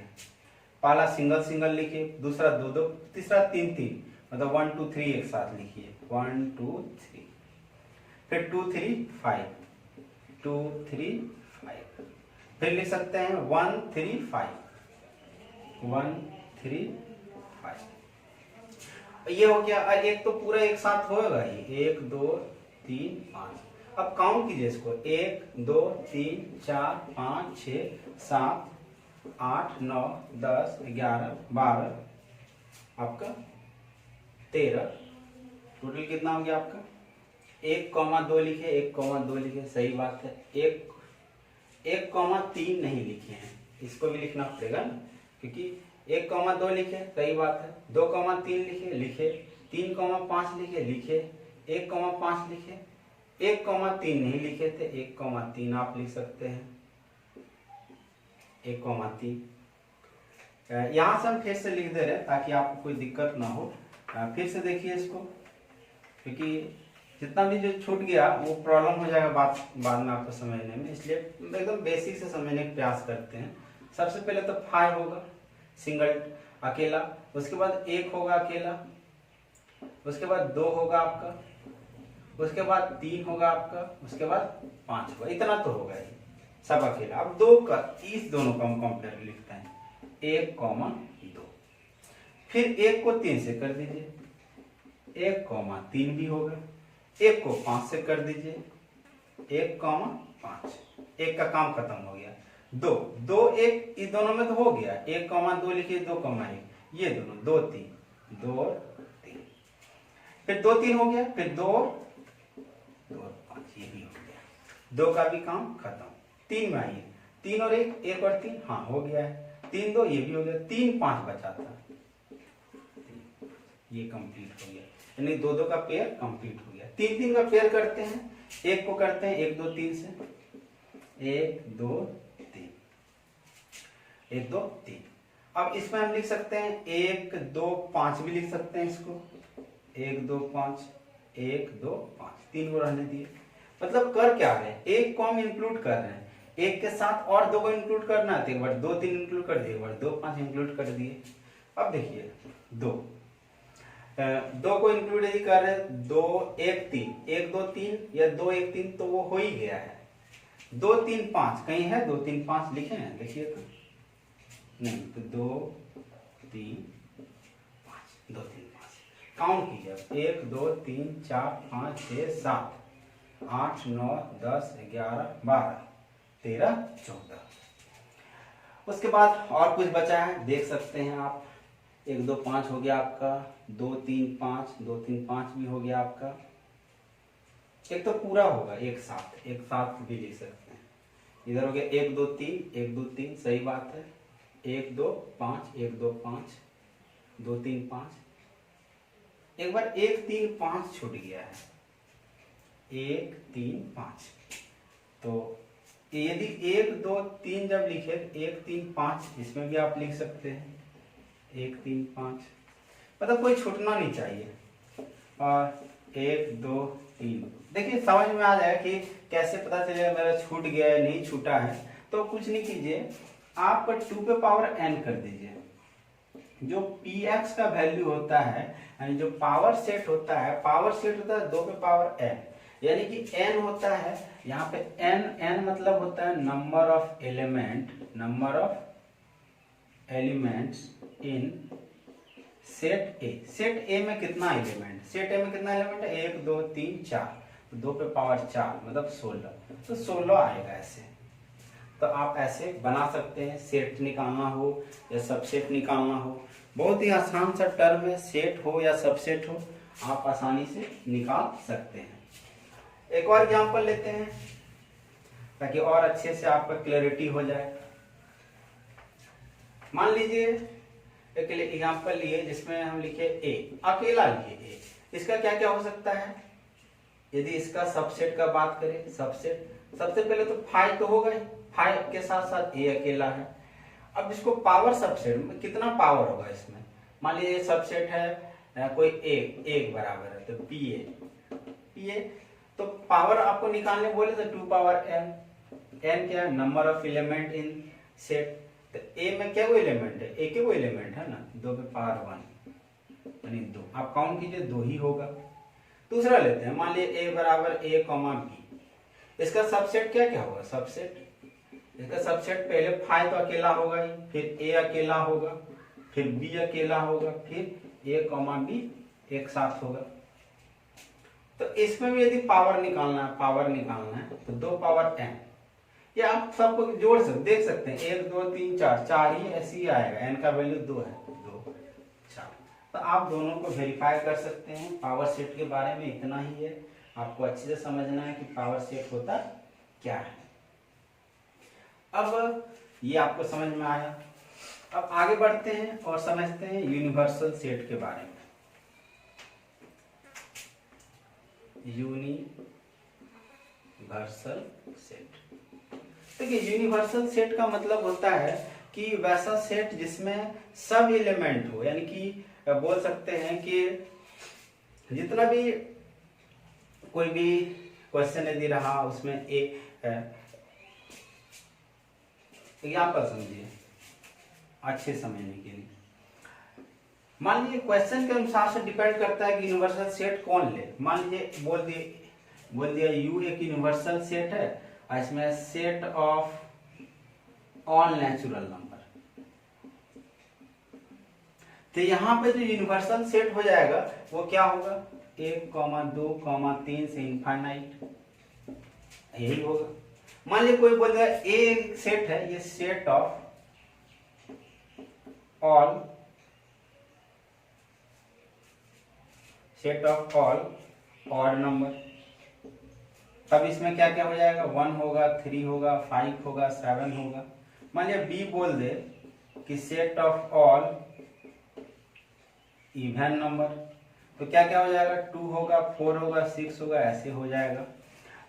Speaker 1: पहला सिंगल सिंगल लिखिए, दूसरा 2, 2, तीसरा 3, 3, मतलब 1, 2, 3 एक साथ लिखिए 1, 2, 3, फिर 2, 3, 5, 2, 3, 5, फिर लिख सकते हैं 1, 3, 5, 1 3 5 ये हो गया। और एक तो पूरा एक साथ होगा ही, 1 2 3 5। अब काउंट कीजिए इसको, 1 2 3 4 5 6 7 8 9 10 11 12 आपका 13। टोटल कितना हो गया आपका? 1,2 लिखे, 1,2 लिखे, सही बात है। 1,3 नहीं लिखे हैं, इसको भी लिखना पड़ेगा ना, क्योंकि 1,2 लिखे, सही बात है। 2,3 लिखे, लिखे। 3,5 लिखे, लिखे। 1,5 लिखे, 1,3 नहीं लिखे थे, 1,3 आप लिख सकते हैं, 1,3। यहां से हम फिर से लिख दे रहे हैं ताकि आपको कोई दिक्कत ना हो। फिर से देखिए इसको, क्योंकि जितना भी जो छूट गया वो प्रॉब्लम हो जाएगा बाद में आपको समझने में, इसलिए एकदम बेसिक से समझने का प्रयास करते हैं। सबसे पहले तो 5 होगा सिंगल अकेला, उसके बाद 1 होगा अकेला, उसके बाद 2 होगा आपका, उसके बाद 3 होगा आपका, उसके बाद 5 होगा। इतना तो होगा ही सब अकेला। अब 2 का, इस दोनों का हम कंपेयर लिखते हैं, 1,2। फिर 1 को 3 से कर दीजिए, 1,3 भी होगा। 1 को 5 से कर दीजिए, 1,5। 1 का काम खत्म हो गया। 2 2 1 इस दोनों में तो हो गया, 1,2 लिखिए, 2,1 ये दोनों, 2 3 2 3। फिर 2 3 हो गया, फिर 2 2 5 ये भी हो गया। 2 का भी काम खत्म। 3 में आइए, 3 और 1, 1 और 3, हाँ हो गया है। 3 2 ये भी हो गया, 3 5 बचा था, ये कंप्लीट हो गया, यानी 2 2 का पेयर कंप्लीट हो गया। 3 3 का पेयर करते हैं, 1 को करते हैं 1 2 3 से, 1 2 3 1 2 3। अब इसमें हम लिख सकते हैं 1 2 5 भी लिख सकते हैं इसको, 1 2 5 1 2 5, 3 को रहने दिए। मतलब कर क्या रहे हैं, 1 को हम इंक्लूड कर रहे हैं, 1 के साथ और 2 को इंक्लूड करना है, तो एक बार 2 3 इंक्लूड कर दिए, एक बार 2 5 इंक्लूड कर दिए। अब देखिए 2 को इंक्लूड यदि कर रहे हैं, 2 1 3 1 2 3 या 2 1 3 तो वो हो ही गया है। 2 3 5 कहीं है, 2 3 5 लिखे हैं, देखिए तो नहीं, तो 2 3 5 2 3 5 काउंट कीजिए, 1 2 3 4 5 6 7 8 9 10 11 12 13 14। उसके बाद और कुछ बचा है, देख सकते हैं आप, 1 2 5 हो गया आपका, 2 3 5 2 3 5 भी हो गया आपका। एक तो पूरा होगा एक साथ भी लिख सकते हैं। इधर हो गया 1 2 3 1 2 3, सही बात है। 1 2 5 1 2 5 2 3 5, एक बार 1 3 5 छूट गया है, 1 3 5। तो यदि 1 2 3 जब लिखे 1 3 5, इसमें भी आप लिख सकते हैं 1 3 5, मतलब कोई छूटना नहीं चाहिए। और 1 2 3, देखिए समझ में आ जाएगा कि कैसे पता चलेगा मेरा छूट गया है नहीं छूटा है। तो कुछ नहीं कीजिए, आप 2 पे पावर n कर दीजिए। जो px का वैल्यू होता है, यानी जो पावर सेट होता है 2 पे पावर n, यानी कि n होता है यहाँ पे n मतलब होता है number of elements in set A. Set ए में कितना एलिमेंट, है 1 2 3 4, 2 पे पावर 4 मतलब 16, तो 16 आएगा ऐसे। तो आप ऐसे बना सकते हैं, सेट निकालना हो या सबसेट निकालना हो, बहुत ही आसान सा टर्म है, सेट हो या सबसेट हो आप आसानी से निकाल सकते हैं। एक और एग्जांपल लेते हैं ताकि और अच्छे से आपका क्लैरिटी हो जाए। मान लीजिए एक एग्जांपल लिए जिसमें हम लिखे ए, अकेला लिए ए, इसका क्या क्या हो सकता है। यदि इसका सबसेट का बात करें, सबसेट सबसे पहले तो 5 तो होगा ही, 5 के साथ साथ ए अकेला है। अब इसको पावर सबसेट में कितना पावर होगा इसमें, मान लीजिए सबसेट है कोई एक बराबर है, तो पी ए, तो पावर आपको निकालने बोले तो 2 पावर n क्या है, number of element in set. तो ए में क्या वो एलिमेंट है, एक ही वो एलिमेंट है ना, 2 पे पावर 1 यानी 2, आप काउंट कीजिए 2 ही होगा। दूसरा लेते हैं, मान लीजिए a बराबर a, b, इसका सबसेट क्या क्या होगा, सबसेट इसका सबसेट पहले फाइव तो अकेला होगा ही, फिर ए अकेला होगा, फिर बी अकेला होगा, फिर ए कॉमा बी एक साथ होगा। तो इसमें भी यदि पावर निकालना है तो 2 पावर n, ये आप सबको जोड़ सकते देख सकते हैं, 1 2 3 4, 4 ही ऐसे ही आएगा, n का वैल्यू 2 है, 2 4। तो आप दोनों को वेरीफाई कर सकते हैं। पावर सेट के बारे में इतना ही है, आपको अच्छे से समझना है कि पावर सेट होता क्या है। अब ये आपको समझ में आया। अब आगे बढ़ते हैं और समझते हैं यूनिवर्सल सेट के बारे में। यूनिवर्सल सेट, देखिए यूनिवर्सल सेट का मतलब होता है कि वैसा सेट जिसमें सब एलिमेंट हो, यानी कि बोल सकते हैं कि जितना भी कोई भी क्वेश्चन यदि रहा उसमें एक एग्जाम्पल समझिए अच्छे समझने के लिए। मान लीजिए क्वेश्चन के अनुसार से डिपेंड करता है कि यूनिवर्सल सेट कौन ले। मान लीजिए बोल दिया यू एक यूनिवर्सल सेट है और इसमें set of all natural number, तो यहाँ पे जो यूनिवर्सल सेट हो जाएगा वो क्या होगा, 1, 2, 3 से इनफाइनाइट, यही होगा। मान लीजिए कोई बोल रहा है ए सेट है, ये set of all odd number, तब इसमें क्या क्या हो जाएगा, 1 होगा, 3 होगा, 5 होगा, 7 होगा। मान लिया बी बोल दे कि set of all even number, तो क्या क्या हो जाएगा, 2 होगा, 4 होगा, 6 होगा, ऐसे हो जाएगा।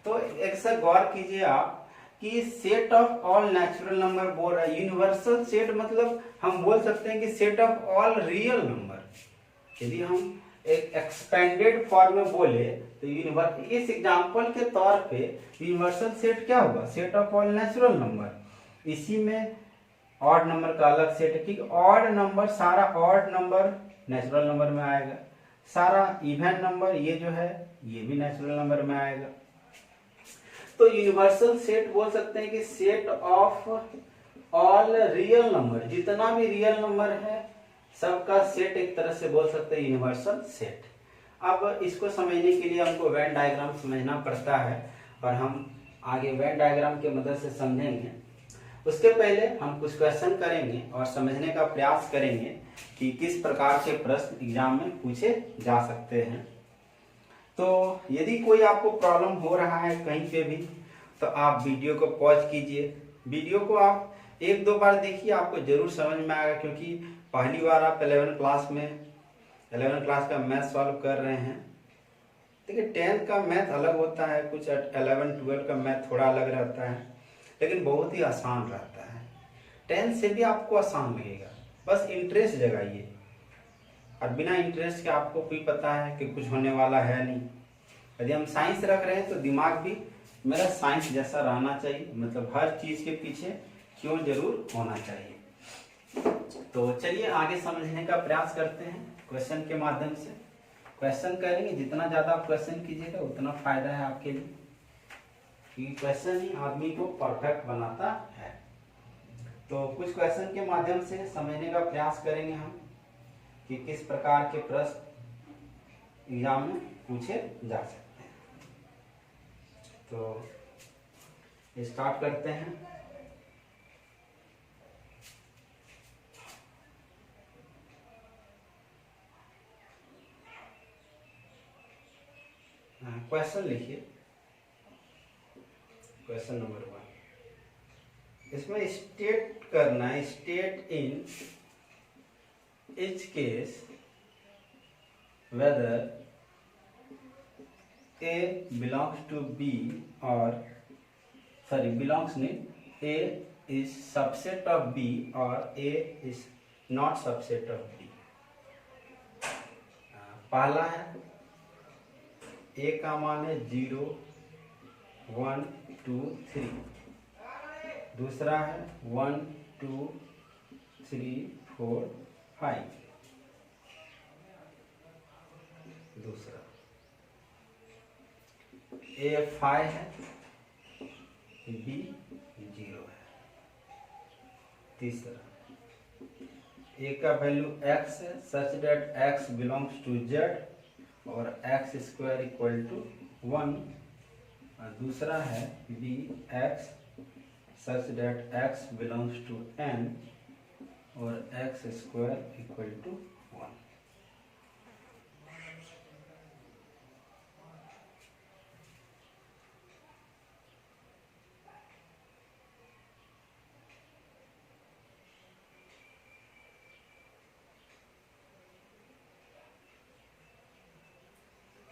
Speaker 1: तो एक से गौर कीजिए आप कि set of all natural number बोल रहा है। यूनिवर्सल सेट मतलब हम बोल सकते हैं कि set of all real number. यदि हम एक एक्सपेंडेड फॉर्म में बोले तो इस एग्जांपल के तौर पे यूनिवर्सल सेट क्या होगा, set of all natural number. इसी में ऑड नंबर का अलग सेट है, क्योंकि ऑड नंबर सारा ऑड नंबर नेचुरल नंबर में आएगा, सारा इवन नंबर ये जो है ये भी नेचुरल नंबर में आएगा। तो यूनिवर्सल सेट बोल सकते हैं कि set of all real number, जितना भी रियल नंबर है सबका सेट एक तरह से बोल सकते हैं यूनिवर्सल सेट। अब इसको समझने के लिए हमको वेन डायग्राम समझना पड़ता है और हम आगे वेन डायग्राम के मदद से समझेंगे। उसके पहले हम कुछ क्वेश्चन करेंगे और समझने का प्रयास करेंगे कि किस प्रकार के प्रश्न एग्जाम में पूछे जा सकते हैं। तो यदि कोई आपको प्रॉब्लम हो रहा है कहीं पे भी तो आप वीडियो को पॉज कीजिए, वीडियो को आप 1-2 बार देखिए, आपको जरूर समझ में आएगा। क्योंकि पहली बार आप 11 क्लास का मैथ सॉल्व कर रहे हैं। देखिए 10th का मैथ अलग होता है, कुछ 11-12 का मैथ थोड़ा अलग रहता है, लेकिन बहुत ही आसान रहता है। 10th से भी आपको आसान लगेगा, बस इंटरेस्ट जगाइए। और बिना इंटरेस्ट के आपको कोई पता है कि कुछ होने वाला है नहीं। यदि हम साइंस रख रहे हैं तो दिमाग भी मेरा साइंस जैसा रहना चाहिए, मतलब हर चीज के पीछे क्यों जरूर होना चाहिए। तो चलिए आगे समझने का प्रयास करते हैं क्वेश्चन के माध्यम से। क्वेश्चन करेंगे, जितना ज्यादा आप क्वेश्चन कीजिएगा उतना फायदा है आपके लिए, क्योंकि क्वेश्चन ही आदमी को परफेक्ट बनाता है। तो कुछ क्वेश्चन के माध्यम से समझने का प्रयास करेंगे हम कि किस प्रकार के प्रश्न एग्जाम में पूछे जा सकते हैं। तो स्टार्ट करते हैं। क्वेश्चन लिखिए, क्वेश्चन नंबर 1। इसमें स्टेट करना है, state in each case whether A belongs to B or belongs नहीं, A is subset of B or A is not subset of B। पहला है A का मान है 0 1 2 3, दूसरा है 1 2 3 4 5, दूसरा A 5 है, B 0 है। तीसरा ए का वैल्यू x है such that x belongs to z और x स्क्वायर इक्वल टू 1। और दूसरा है b x such that x belongs to n और x स्क्वायर इक्वल टू 1।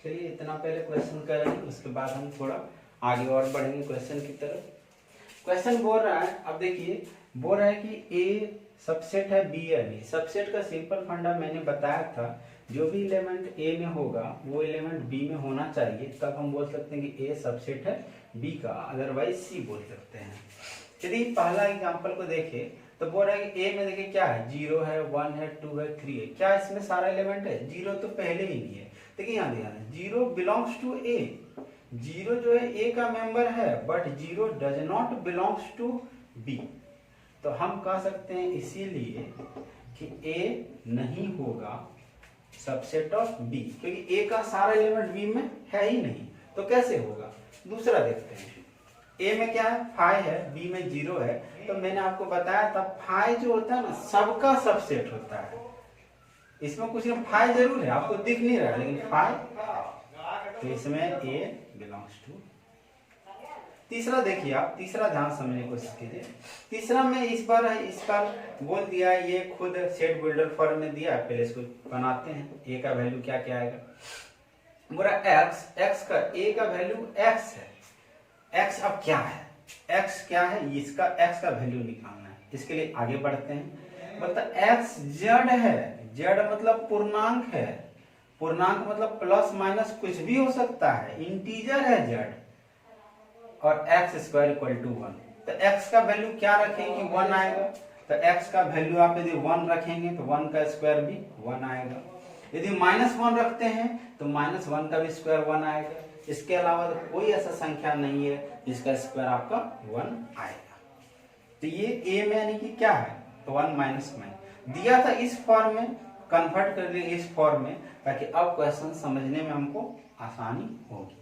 Speaker 1: चलिए इतना पहले क्वेश्चन करेंगे, उसके बाद हम थोड़ा आगे और बढ़ेंगे क्वेश्चन की तरफ। क्वेश्चन बोल रहा है, अब देखिए बोल रहा है कि ए सबसेट है बी है बी। सबसेट का सिंपल फंडा मैंने बताया था, जो भी एलिमेंट ए में होगा वो एलिमेंट बी में होना चाहिए, तब हम बोल सकते हैं कि ए सबसेट है बी का, अदरवाइज सी बोल सकते हैं। चलिए पहला एग्जांपल को देखें तो बोल रहा है कि ए में देखिए क्या है, 0 है 1 है 2 है 3 है। क्या इसमें सारा एलिमेंट है? 0 तो पहले ही नहीं है। देखिए यहाँ ध्यान है, 0 बिलोंग्स टू ए। 0 जो है ए का मेंबर है, but 0 does not belongs to B. तो हम कह सकते हैं इसीलिए कि ए नहीं होगा सबसेट ऑफ बी, क्योंकि ए का सारा एलिमेंट बी में है ही नहीं। तो कैसे होगा? दूसरा देखते हैं। ए में क्या है? 5 है, बी में 0 है। तो मैंने आपको बताया था 5 जो होता है ना सबका सबसेट होता है। इसमें कुछ 5 जरूर है, आपको दिख नहीं रहा, लेकिन 5, तो इसमें ए बिलोंग्स टू। तीसरा देखिए आप, तीसरा ध्यान समझने की कोशिश कीजिए। तीसरा में इस बार बोल दिया, ये खुद सेट बिल्डर फॉर्म में दिया, पहले इसको बनाते हैं। ए का वैल्यू क्या क्या आएगा? पूरा x का ए का वैल्यू x है। x अब क्या है? x क्या है? इसका x का वैल्यू निकालना है। इसके लिए आगे बढ़ते हैं। मतलब x z है, z मतलब पूर्णांक है। पूर्णांक मतलब प्लस माइनस कुछ भी हो सकता है, इंटीजर है z। और x स्क्वायर इक्वल टू 1। तो x का वैल्यू क्या रखेंगे कि 1 आएगा। तो x का वैल्यू आप यदि 1 रखेंगे तो 1 का स्क्वायर भी 1 आएगा। यदि -1 रखते हैं तो -1 का भी स्क्वायर 1 आएगा। इसके अलावा तो कोई ऐसा संख्या नहीं है जिसका स्क्वायर आपका 1 आएगा। तो ये a में यानी कि क्या है? तो 1 -1 दिया था इस फॉर्म में, कन्वर्ट कर दिया इस फॉर्म में, ताकि अब क्वेश्चन समझने में हमको आसानी होगी।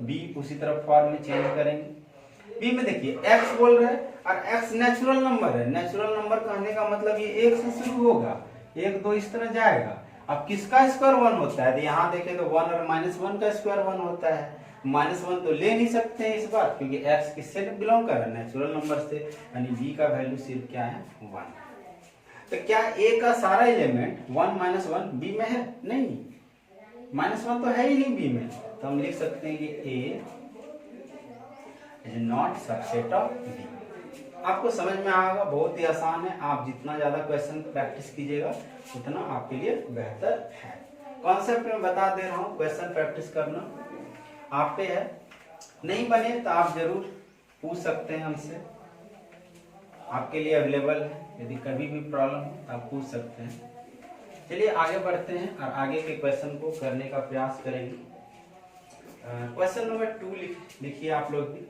Speaker 1: बी उसी तरह फॉर्म में चेंज करेंगे। बी में देखिए x बोल रहे हैं और x नेचुरल नंबर है। नेचुरल नंबर कहने का मतलब ये 1 से शुरू होगा, 1 2 इस तरह जाएगा। अब किसका स्क्वायर 1 होता है? तो यहाँ देखें तो 1 और -1 का स्क्वायर 1 होता है। -1 तो ले नहीं सकते हैं इस बार, क्योंकि x किससे बिलोंग कर रहा है? नेचुरल नंबर से, यानी b का वैल्यू सिर्फ क्या है? 1। तो क्या a का सारा एलिमेंट 1 -1 b में है? नहीं, -1 तो है ही नहीं b में। तो हम लिख सकते हैं कि a is not subset of b। आपको समझ में आएगा, बहुत ही आसान है। आप जितना ज्यादा क्वेश्चन प्रैक्टिस कीजिएगा उतना आपके लिए बेहतर है। कॉन्सेप्ट में बता दे रहा हूँ, क्वेश्चन प्रैक्टिस करना आप पे है। नहीं बने तो आप जरूर पूछ सकते हैं हमसे, आपके लिए अवेलेबल है। यदि कभी भी प्रॉब्लम हो तो आप पूछ सकते हैं। चलिए आगे बढ़ते हैं और आगे के क्वेश्चन को करने का प्रयास करेंगे। क्वेश्चन नंबर 2 लिखिए आप लोग भी।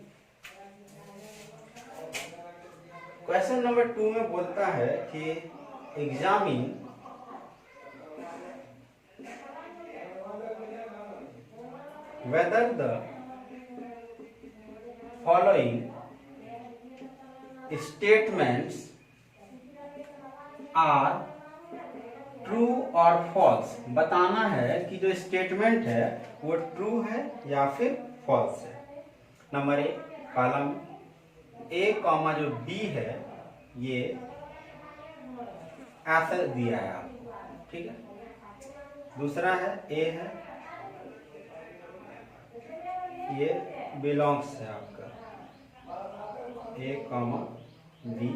Speaker 1: क्वेश्चन नंबर 2 में बोलता है कि examine whether the following statements are true और फॉल्स। बताना है कि जो स्टेटमेंट है वो ट्रू है या फिर फॉल्स है। नंबर 1 कॉलम ए कॉमा जो बी है ये ऐसा दिया है आपको, ठीक है। दूसरा है ए है, ये बिलोंग्स है आपका ए कॉमा बी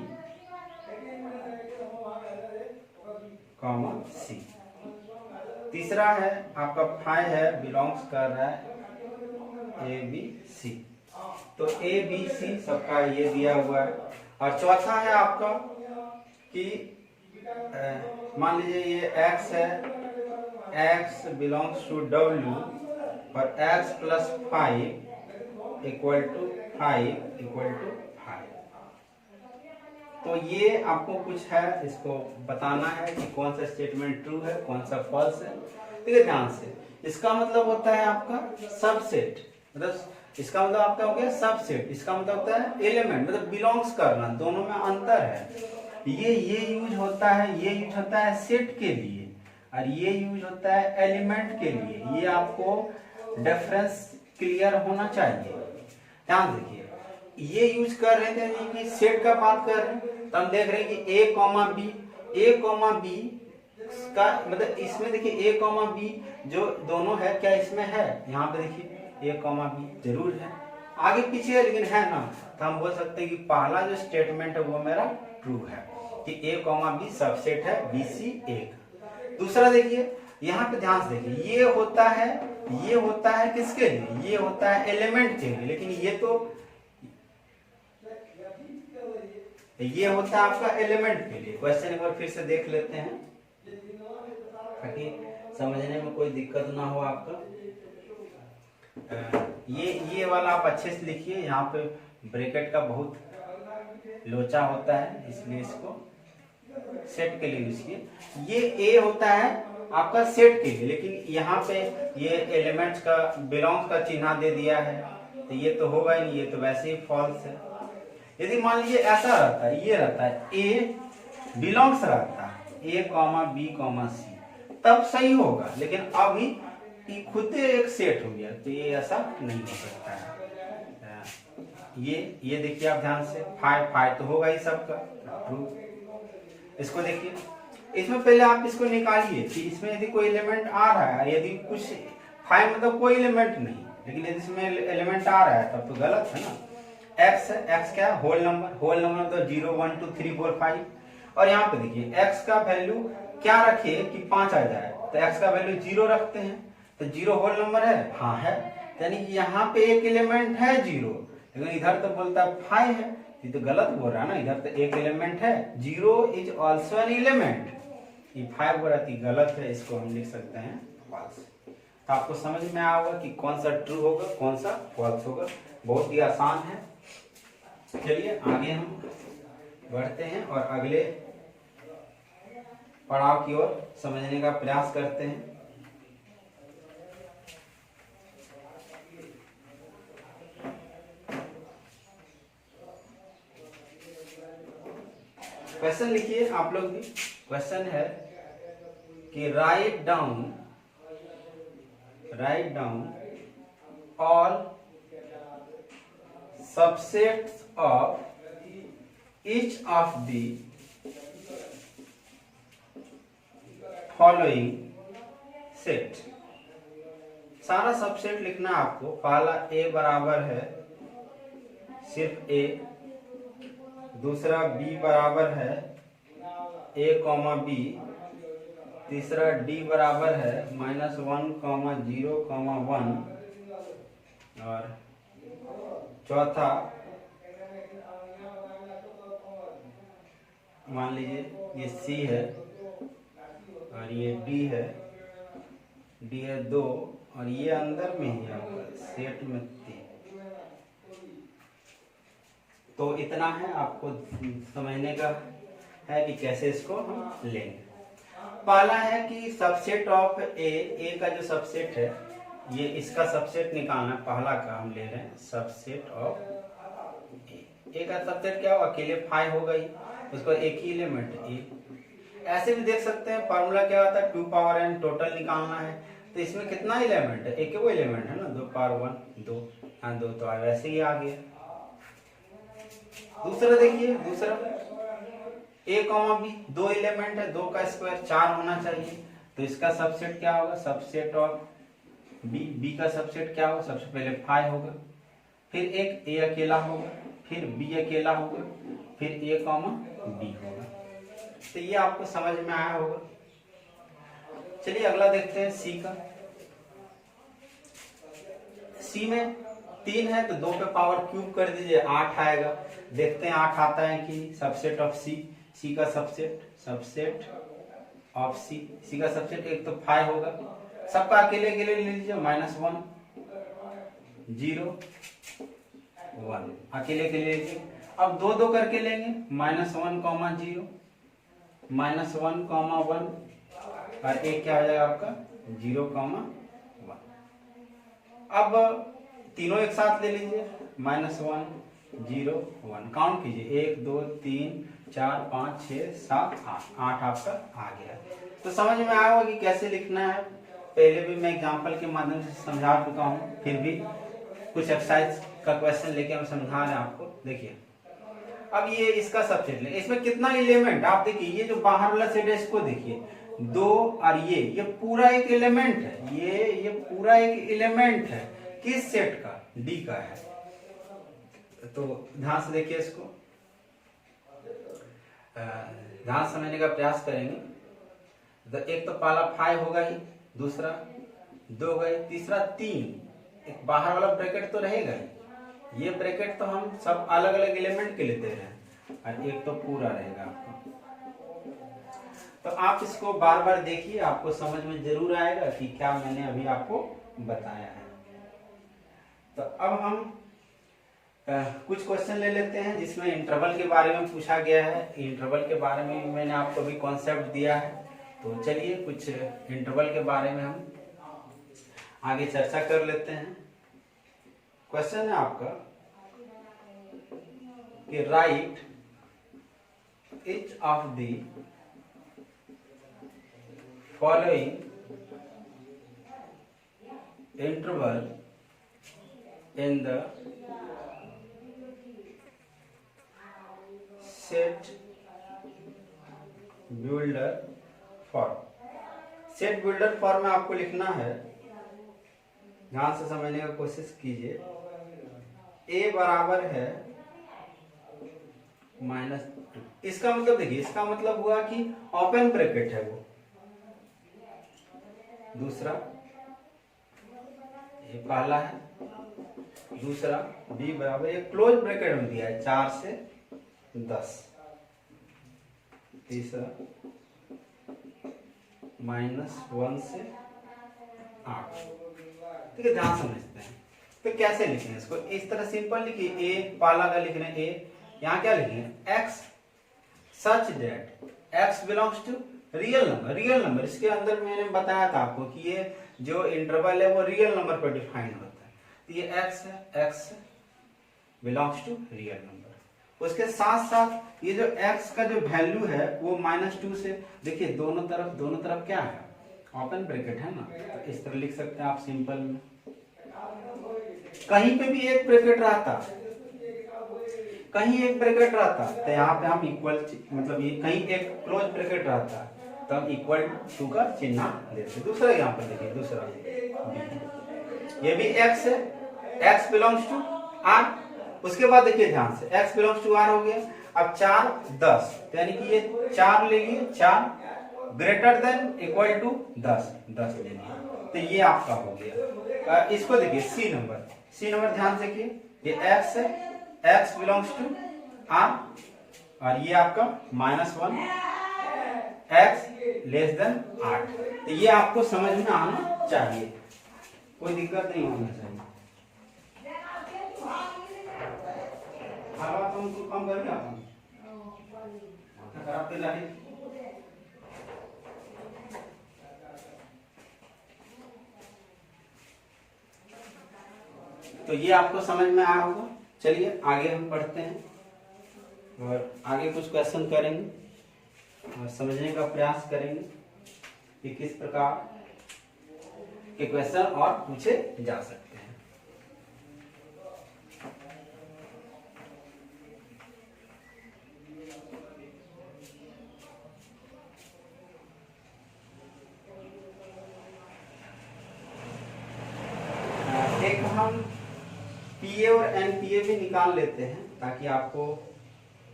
Speaker 1: कॉमा सी। तीसरा है आपका 5 है, बिलोंग्स कर रहा है ए बी सी। तो ए बी सी सबका ये दिया हुआ है। और चौथा है आपका कि मान लीजिए ये x है, x बिलोंग्स टू w और x plus 5 equal to 5 equal to 5। तो ये आपको कुछ है, इसको बताना है कि कौन सा स्टेटमेंट ट्रू है, कौन सा फॉल्स है। ठीक है, ध्यान से। इसका मतलब होता है आपका सबसेट, मतलब इसका मतलब आपका हो गया सबसेट, इसका मतलब होता है एलिमेंट, मतलब बिलोंग्स करना, दोनों में अंतर है। ये यूज होता है, ये यूज होता है सेट के लिए, और ये यूज होता है एलिमेंट के लिए। ये आपको डिफरेंस क्लियर होना चाहिए। ध्यान देखिए, ये यूज कर रहे थे कि सेट का बात कर रहे हैं, तो हम देख रहे हैं कि ए कॉमा बी का मतलब इसमें देखिए ए कॉमा बी जो दोनों है, क्या इसमें है, यहाँ पे देखिए ए कॉमा बी जरूर है, आगे पीछे है लेकिन है ना, तो हम बोल सकते हैं कि पहला जो स्टेटमेंट है वो मेरा ट्रू है कि ए कॉमा बी सबसेट है बी सी ए का। दूसरा देखिए, यहाँ पे ध्यान से देखिए, ये होता है किसके लिए, ये होता है एलिमेंट के लिए, लेकिन ये होता है आपका एलिमेंट के लिए। क्वेश्चन एक बार फिर से देख लेते हैं ताकि समझने में कोई दिक्कत ना हो आपका। ये वाला आप अच्छे से लिखिए, यहाँ पे ब्रैकेट का बहुत लोचा होता है, इसलिए इसको सेट के लिए यूज किए। ये ए होता है आपका सेट के लिए, लेकिन यहाँ पे ये एलिमेंट्स का बिलोंग्स का चिन्ह दे दिया है, तो ये तो होगा ही नहीं, ये तो वैसे ही फॉल्स है। यदि मान लीजिए ऐसा रहता है, ये रहता है ए बिलोंग्स रहता है ए कॉमा बी कॉमा सी, तब सही होगा, लेकिन अभी खुद एक सेट हो गया, तो ये ऐसा नहीं हो सकता है। ये देखिए आप ध्यान से, फाइव तो होगा ही सबका ट्रू। इसको देखिए, इसमें पहले आप इसको निकालिए कि इसमें यदि कोई एलिमेंट आ रहा है, यदि कुछ 5 मतलब कोई एलिमेंट नहीं, लेकिन यदि इसमें एलिमेंट आ रहा है तब तो गलत है ना। एक्स है, एक्स क्या है, होल नंबर तो 0 1 2 3 4 5, और यहाँ पे देखिए एक्स का वैल्यू क्या रखे कि 5 आ जाए, तो एक्स का वैल्यू 0 रखते हैं, तो 0 होल नंबर है, हाँ है, यानी कि यहाँ पे एक एलिमेंट है 0, लेकिन इधर तो बोलता है 5 है, ये तो गलत बोल रहा है ना, इधर तो एक एलिमेंट है, 0 इज ऑल्सो एन एलिमेंट, ये 5 बोल रहा थी गलत है, इसको हम लिख सकते हैं फॉल्स। तो आपको समझ में आया होगा कि कौन सा ट्रू होगा कौन सा फॉल्स होगा, बहुत ही आसान है। चलिए आगे हम बढ़ते हैं और अगले पड़ाव की ओर समझने का प्रयास करते हैं। क्वेश्चन लिखिए आप लोग भी। क्वेश्चन है कि write down all subsets of each of the following set. सारा सबसेट लिखना आपको। पहला ए बराबर है सिर्फ ए, दूसरा बी बराबर है ए कॉमा बी, तीसरा डी बराबर है -1 कॉमा 0 कॉमा 1, और चौथा मान लीजिए ये सी है और ये डी है 2, और ये अंदर में ही आपका सेट में 3। तो इतना है आपको समझने का है कि कैसे इसको हम लेंगे। पहला है कि सबसेट ऑफ ए का जो सबसेट है, ये इसका सबसेट निकालना, पहला का हम ले रहे हैं सबसेट ऑफ ए का सबसेट क्या होगा, अकेले 5 होगा ही, उसको एक ही एलिमेंट ए। ऐसे भी देख सकते हैं, फार्मूला क्या होता है 2 पावर n टोटल निकालना है, तो इसमें कितना एलिमेंट है, एक वो एलिमेंट है ना, 2 पावर 1 2 2, तो वैसे ही आ गया। दूसरा देखिए, दूसरा ए कॉमा बी 2 एलिमेंट है, 2 का स्क्वायर 4 होना चाहिए, तो इसका सबसेट क्या होगा, सबसेट ऑफ बी का सबसेट क्या होगा, सबसे पहले 5 होगा, फिर एक ए अकेला होगा, फिर बी अकेला होगा, फिर ए कॉमा बी होगा। तो ये आपको समझ में आया होगा। चलिए अगला देखते हैं सी का। सी में 3 है तो 2 पे पावर क्यूब कर दीजिए, 8 आएगा। देखते हैं 8 आता है कि सबसेट ऑफ सी का सबसेट ऑफ सी का सबसेट एक तो 5 होगा, सबका अकेले अकेले ले लीजिए, -1 0 1 अकेले के लिए लीजिए, अब दो दो करके लेंगे, -1, -0, -1, -1 और एक क्या हो जाएगा आपका 0, 1। अब तीनों एक साथ ले लीजिए, -1, 0, 1 काउंट कीजिए, 1 2 3 4 5 6 7 8 आपका आ गया। तो समझ में आया होगा कि कैसे लिखना है। पहले भी मैं एग्जांपल के माध्यम से समझा चुका हूँ, फिर भी कुछ एक्सरसाइज का क्वेश्चन लेके हम समझा रहे हैं आपको। देखिए अब ये इसका सबसेट ले, इसमें कितना एलिमेंट आप देखिए, ये जो बाहर वाला सेट है इसको देखिए, 2 और ये पूरा एक एलिमेंट है, ये पूरा एक एलिमेंट है किस सेट का, डी का है। तो ध्यान से देखिए इसको, ध्यान समझने का प्रयास करेंगे। तो एक तो पहला 5 होगा ही, दूसरा 2 होगा, तीसरा 3, एक बाहर वाला ब्रैकेट तो रहेगा ही, ये ब्रैकेट तो हम सब अलग अलग एलिमेंट के लेते हैं, और एक तो पूरा रहेगा आपका। तो आप इसको बार बार देखिए, आपको समझ में जरूर आएगा कि क्या मैंने अभी आपको बताया है। तो अब हम कुछ क्वेश्चन ले लेते हैं जिसमें इंटरवल के बारे में पूछा गया है। इंटरवल के बारे में मैंने आपको अभी कॉन्सेप्ट दिया है, तो चलिए कुछ इंटरवल के बारे में हम आगे चर्चा कर लेते हैं। क्वेश्चन है आपका कि right each of the following interval in the set builder form. Set builder form में आपको लिखना है, ध्यान से समझने का कोशिश कीजिए। a बराबर है -2, इसका मतलब देखिए, इसका मतलब हुआ कि ओपन ब्रैकेट है वो। दूसरा ये पहला है, दूसरा b बराबर, ये क्लोज ब्रैकेट में दिया है 4 से 10, तीसरा -1 से 8। ठीक है, ध्यान समझते हैं। तो कैसे लिखें इसको, इस तरह सिंपल लिखिए, ए पाला का लिख रहे हैं ए, यहाँ क्या लिखेंगे x such that x belongs to real number. Real number, इसके अंदर मैंने बताया था आपको कि ये जो इंटरवल है वो रियल नंबर पर डिफाइन होता है। तो ये x है, x belongs to real number. उसके साथ साथ ये जो x का जो वैल्यू है वो -2 से, देखिए दोनों तरफ क्या है, ओपन ब्रैकेट है ना, तो इस तरह लिख सकते हैं आप सिंपल में। कहीं पे भी एक ब्रैकेट रहता, कहीं एक ब्रैकेट रहता तो यहाँ पे हम इक्वल, मतलब ये कहीं एक क्लोज ब्रैकेट रहता तो हम इक्वल टू का चिन्ह देते। दूसरा यहाँ पर देखिए, दूसरा ये भी x है, x बिलोंग्स टू r। उसके बाद देखिए ध्यान से, x बिलोंग्स टू r हो गया। अब 4 10, यानी कि ये 4 ले लिए, 4 ग्रेटर देन इक्वल टू 10 ले लिए, तो ये आपका हो गया। इसको देखिए सी नंबर ध्यान से देखिए, ये x है, x बिलोंग्स टू r, और ये आपका -1, x लेस देन 8। तो ये आपको समझ में आना चाहिए, कोई दिक्कत नहीं होना चाहिए। तुमको कम कर क्या खराब कर रही। तो ये आपको समझ में आया होगा। चलिए आगे हम पढ़ते हैं और आगे कुछ क्वेश्चन करेंगे और समझने का प्रयास करेंगे कि किस प्रकार के क्वेश्चन और पूछे जा सकते हैं। एक हम पीए और एनपीए भी निकाल लेते हैं ताकि आपको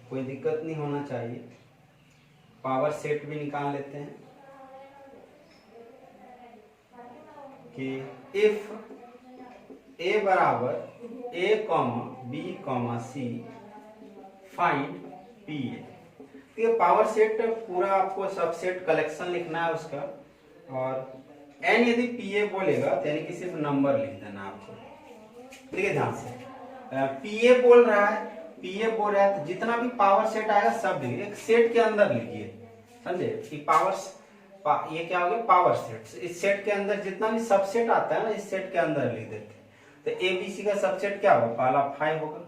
Speaker 1: कोई दिक्कत नहीं होना चाहिए। पावर सेट भी निकाल लेते हैं कि इफ ए बराबर A B C find P A. तो ये पावर सेट पूरा आपको सबसेट कलेक्शन लिखना है उसका, और एन यदि पी ए बोलेगा तो यानी कि सिर्फ नंबर लिख देना आपको। ठीक है, ध्यान से पी ए बोल रहा है, पीए बोल रहा है तो जितना भी पावर सेट आएगा सब लिखिए, एक सेट के अंदर लिखिए, समझे कि ये क्या हो गया पावर सेट। इस सेट के अंदर जितना भी सबसेट आता है ना इस सेट के अंदर लिख देते हैं। तो एबीसी का सबसेट क्या होगा, पहला 5 होगा,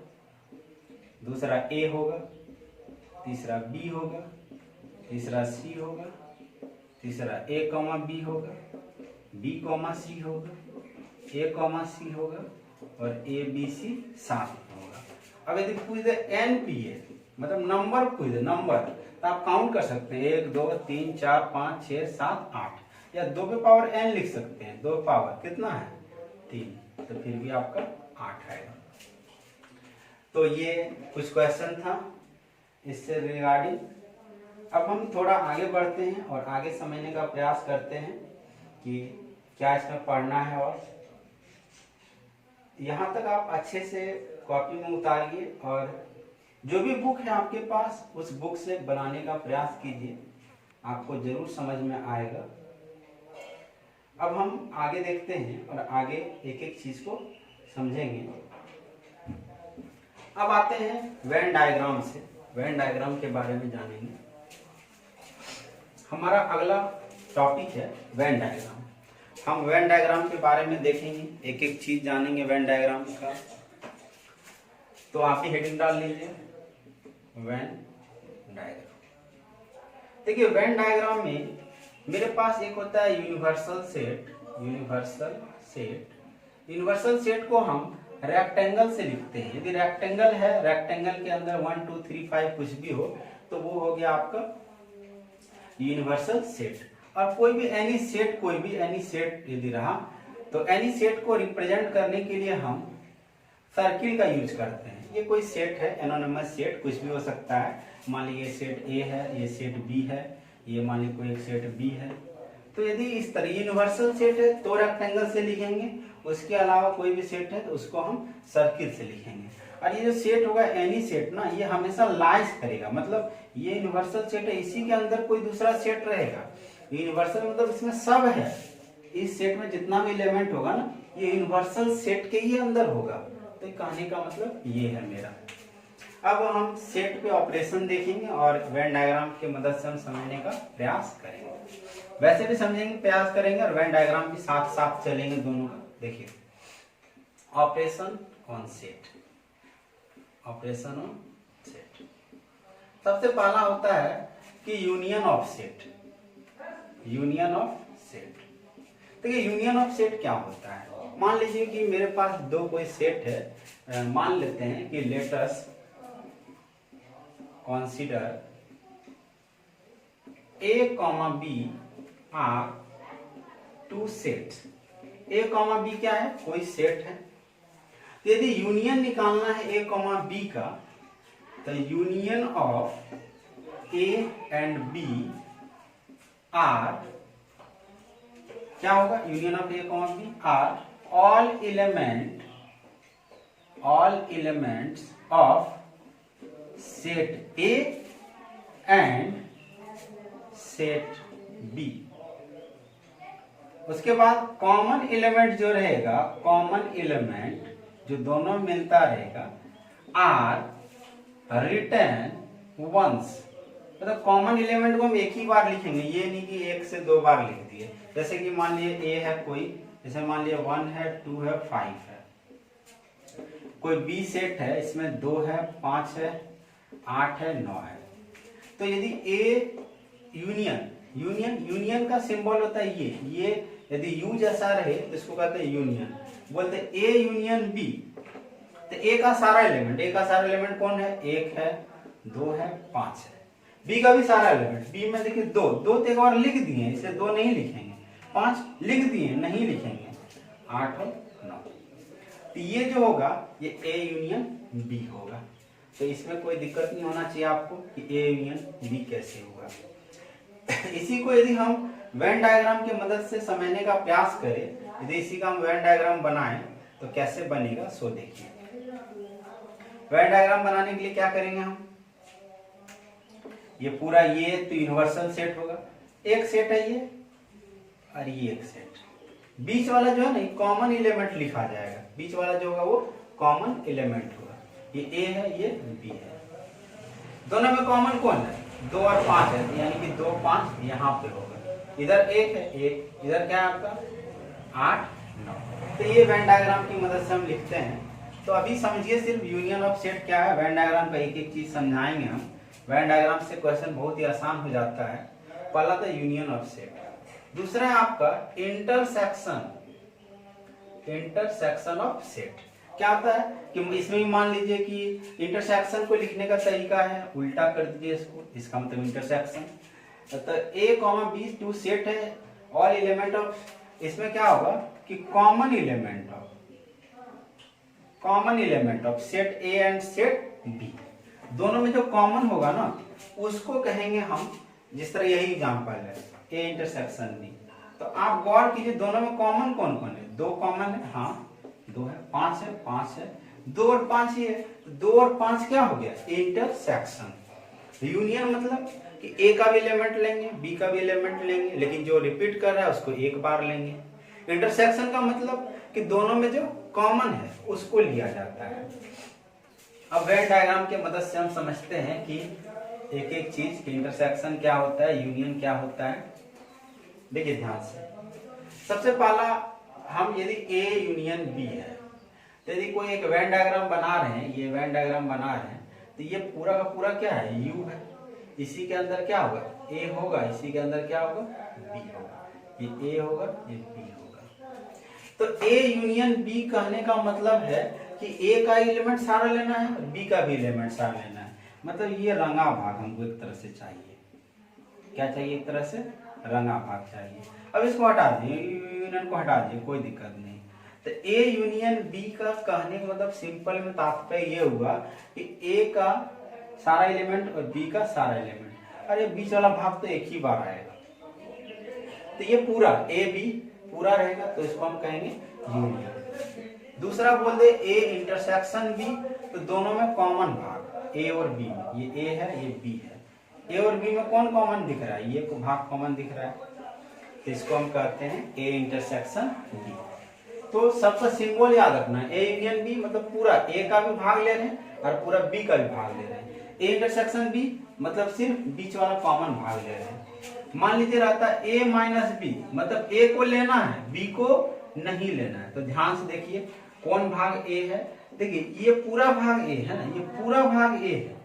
Speaker 1: दूसरा ए होगा, तीसरा बी होगा, तीसरा सी होगा, तीसरा ए कॉमा बी होगा, बी कॉमा सी होगा, ए कॉमा सी होगा और ए बी सी साथ में होगा। अब यदि पूछ दे एन पी ए मतलब नंबर पूछ दे नंबर, तो आप काउंट कर सकते हैं 1 2 3 4 5 6 7 8 या 2 पे पावर एन लिख सकते हैं। 2 पावर कितना है 3, तो फिर भी आपका 8 आएगा। तो ये कुछ क्वेश्चन था इससे रिगार्डिंग। अब हम थोड़ा आगे बढ़ते हैं और आगे समझने का प्रयास करते हैं कि क्या इसमें पढ़ना है। और यहाँ तक आप अच्छे से कॉपी में उतारिए और जो भी बुक है आपके पास उस बुक से बनाने का प्रयास कीजिए, आपको जरूर समझ में आएगा। अब हम आगे देखते हैं और आगे एक एक चीज को समझेंगे। अब आते हैं वेन डायग्राम से, वेन डायग्राम के बारे में जानेंगे। हमारा अगला टॉपिक है वेन डायग्राम। हम वेन डायग्राम के बारे में देखेंगे, एक एक चीज जानेंगे वेन डायग्राम का। तो आप ही हेडिंग डाल लीजिए वेन डायग्राम। देखिए वेन डायग्राम में मेरे पास एक होता है यूनिवर्सल सेट। यूनिवर्सल सेट को हम रेक्टेंगल से लिखते हैं। यदि रेक्टेंगल है, रेक्टेंगल के अंदर 1 2 3 5 कुछ भी हो तो वो हो गया आपका यूनिवर्सल सेट। और कोई भी एनी सेट यदि रहा तो एनी सेट को रिप्रेजेंट करने के लिए हम सर्किल का यूज करते हैं। ये कोई सेट है, एनोनिमस सेट, कुछ भी हो सकता है। मान लीजिए सेट ए है, ये सेट बी है, ये मान लीजिए कोई एक सेट बी है। तो यदि इस तरह यूनिवर्सल सेट है तो रेक्टेंगल से लिखेंगे, उसके अलावा कोई भी सेट है तो उसको हम सर्किल से लिखेंगे। और ये जो सेट होगा एनी सेट ना, ये हमेशा लाइज करेगा, मतलब ये यूनिवर्सल सेट है, इसी के अंदर कोई दूसरा सेट रहेगा। यूनिवर्सल मतलब इसमें सब है, इस सेट में जितना भी एलिमेंट होगा ना ये यूनिवर्सल सेट के ही अंदर होगा। तो कहने का मतलब ये है मेरा। अब हम सेट पे ऑपरेशन देखेंगे और वेन डायग्राम की मदद से हम समझने का प्रयास करेंगे। वैसे भी समझेंगे, प्रयास करेंगे और वेन डायग्राम भी साथ साथ चलेंगे दोनों का। देखिए operation on set, operation on set. सबसे पहला होता है कि union of set. Union of set, देखिए यूनियन ऑफ सेट क्या होता है। मान लीजिए कि मेरे पास दो कोई सेट है, मान लेते हैं कि let us consider A comma B are two sets. A comma B क्या है, कोई सेट है। तो यदि यूनियन निकालना है ए कॉमा बी का, तो union of A and B are क्या होगा, union of A comma B are all elements of set A and set B। उसके बाद कॉमन एलिमेंट जो रहेगा, कॉमन एलिमेंट जो दोनों मिलता रहेगा, आर रिटर्न वंस। मतलब कॉमन एलिमेंट को हम एक ही बार लिखेंगे, ये नहीं कि एक से दो बार लिख दिए। जैसे कि मान लिए ए है कोई, जैसे मान लिया 1 है 2 है 5 है। कोई बी सेट है, इसमें 2 है 5 है 8 है 9 है। तो यदि ए यूनियन का सिंबल होता है ये यदि यू जैसा रहे तो इसको कहते हैं यूनियन। बोलते हैं ए यूनियन बी, तो ए का सारा एलिमेंट कौन है, 1 है 2 है 5 है। बी का भी सारा एलिमेंट, बी में देखिए 2 तो एक बार लिख दिए, इसे 2 नहीं लिखेंगे, 5 लिख दिए नहीं लिखेंगे, 8 और 9। तो ये जो होगा ये ए यूनियन बी होगा। तो इसमें कोई दिक्कत नहीं होना चाहिए आपको कि ए यूनियन बी कैसे होगा। इसी को यदि हम वेन डायग्राम की मदद से समझने का प्रयास करें, यदि इसी का हम वेन डायग्राम बनाएं तो कैसे बनेगा सो देखिए। वेन डायग्राम बनाने के लिए क्या करेंगे हम, ये पूरा ये तो यूनिवर्सल सेट होगा, एक सेट है ये और ये एक सेट। बीच वाला जो है ना कॉमन एलिमेंट लिखा जाएगा, बीच वाला जो होगा वो कॉमन एलिमेंट होगा। ये ए है, ये बी है। दोनों में कॉमन कौन है? 2 और 5 है, यानी कि 2 5 यहाँ पे होगा। इधर 1 है, 1 इधर क्या है आपका 8 9। तो ये वेन डायग्राम की मदद से हम लिखते हैं। तो अभी समझिए सिर्फ यूनियन ऑफ सेट क्या है, वेन डायग्राम का एक एक चीज समझाएंगे हम। वेन डायग्राम से क्वेश्चन बहुत ही आसान हो जाता है। पहला तो यूनियन ऑफ सेट, दूसरा है आपका इंटरसेक्शन, इंटरसेक्शन ऑफ सेट। क्या होता है कि इसमें भी मान लीजिए कि इंटरसेक्शन को लिखने का तरीका है उल्टा कर दीजिए इसको, इसका मतलब इंटरसेक्शन। तो A comma B two set है, ऑल एलिमेंट ऑफ, इसमें क्या होगा कि common element of set A and set B, दोनों में जो कॉमन होगा ना उसको कहेंगे हम, जिस तरह यही एग्जांपल है ए इंटरसेक्शन बी। तो आप गौर कीजिए दोनों में कॉमन कौन कौन है? 2 कॉमन है, हाँ 2 है, 5 है, 5 है, 2 और 5 ही है। तो 2 और 5 क्या हो गया? इंटरसेक्शन। यूनियन मतलब कि ए का भी एलिमेंट लेंगे, बी का भी एलिमेंट लेंगे, लेकिन जो रिपीट कर रहा है उसको एक बार लेंगे। इंटरसेक्शन का मतलब कि दोनों में जो कॉमन है उसको लिया जाता है। अब वेन डायग्राम के मदद से हम समझते हैं कि एक एक चीज की इंटरसेक्शन क्या होता है, यूनियन क्या होता है। देखिए ध्यान से, सबसे पहला हम यदि ए यूनियन बी है, तो यदि कोई एक वेन डायग्राम बना रहे हैं, ये वेन डायग्राम बना रहे हैं, तो ये पूरा का पूरा क्या है? यू है। इसी के अंदर क्या होगा? ए होगा, इसी के अंदर क्या होगा? बी होगा। ये ए होगा, ये बी होगा। तो ए यूनियन बी कहने का मतलब है कि ए का एलिमेंट सारा लेना है, बी का भी एलिमेंट सारा लेना है। मतलब ये रंगा भाग हमको एक तरह से चाहिए। क्या चाहिए? एक तरह से रंगा भाग चाहिए। अब इसको हटा दिए, यूनियन को हटा दिए, कोई दिक्कत नहीं। तो ए यूनियन बी का कहने का मतलब सिंपल में तात्पर्य ये हुआ कि ए का सारा एलिमेंट और बी का सारा एलिमेंट। अरे बीच वाला भाग तो एक ही बार आएगा, तो ये पूरा ए बी पूरा रहेगा, तो इसको हम कहेंगे यूनियन। दूसरा बोल दे ए इंटरसेक्शन बी, तो दोनों में कॉमन भाग ए और बी में, ये ए है, ये बी है। ए और बी में कौन कॉमन दिख रहा है? ये भाग कॉमन दिख रहा है, तो इसको हम कहते हैं ए इंटरसेक्शन बी। तो सबका सिंबल याद रखना है, ए यूनियन बी मतलब पूरा ए का भी भाग ले रहे हैं और पूरा बी का भी भाग ले रहे हैं। ए इंटरसेक्शन बी मतलब सिर्फ बीच वाला कॉमन भाग ले रहे हैं। मान लीजिए रहता ए माइनस बी, मतलब ए को लेना है, बी को नहीं लेना है। तो ध्यान से देखिए कौन भाग ए है। देखिए ये पूरा भाग ए है ना, ये पूरा भाग ए है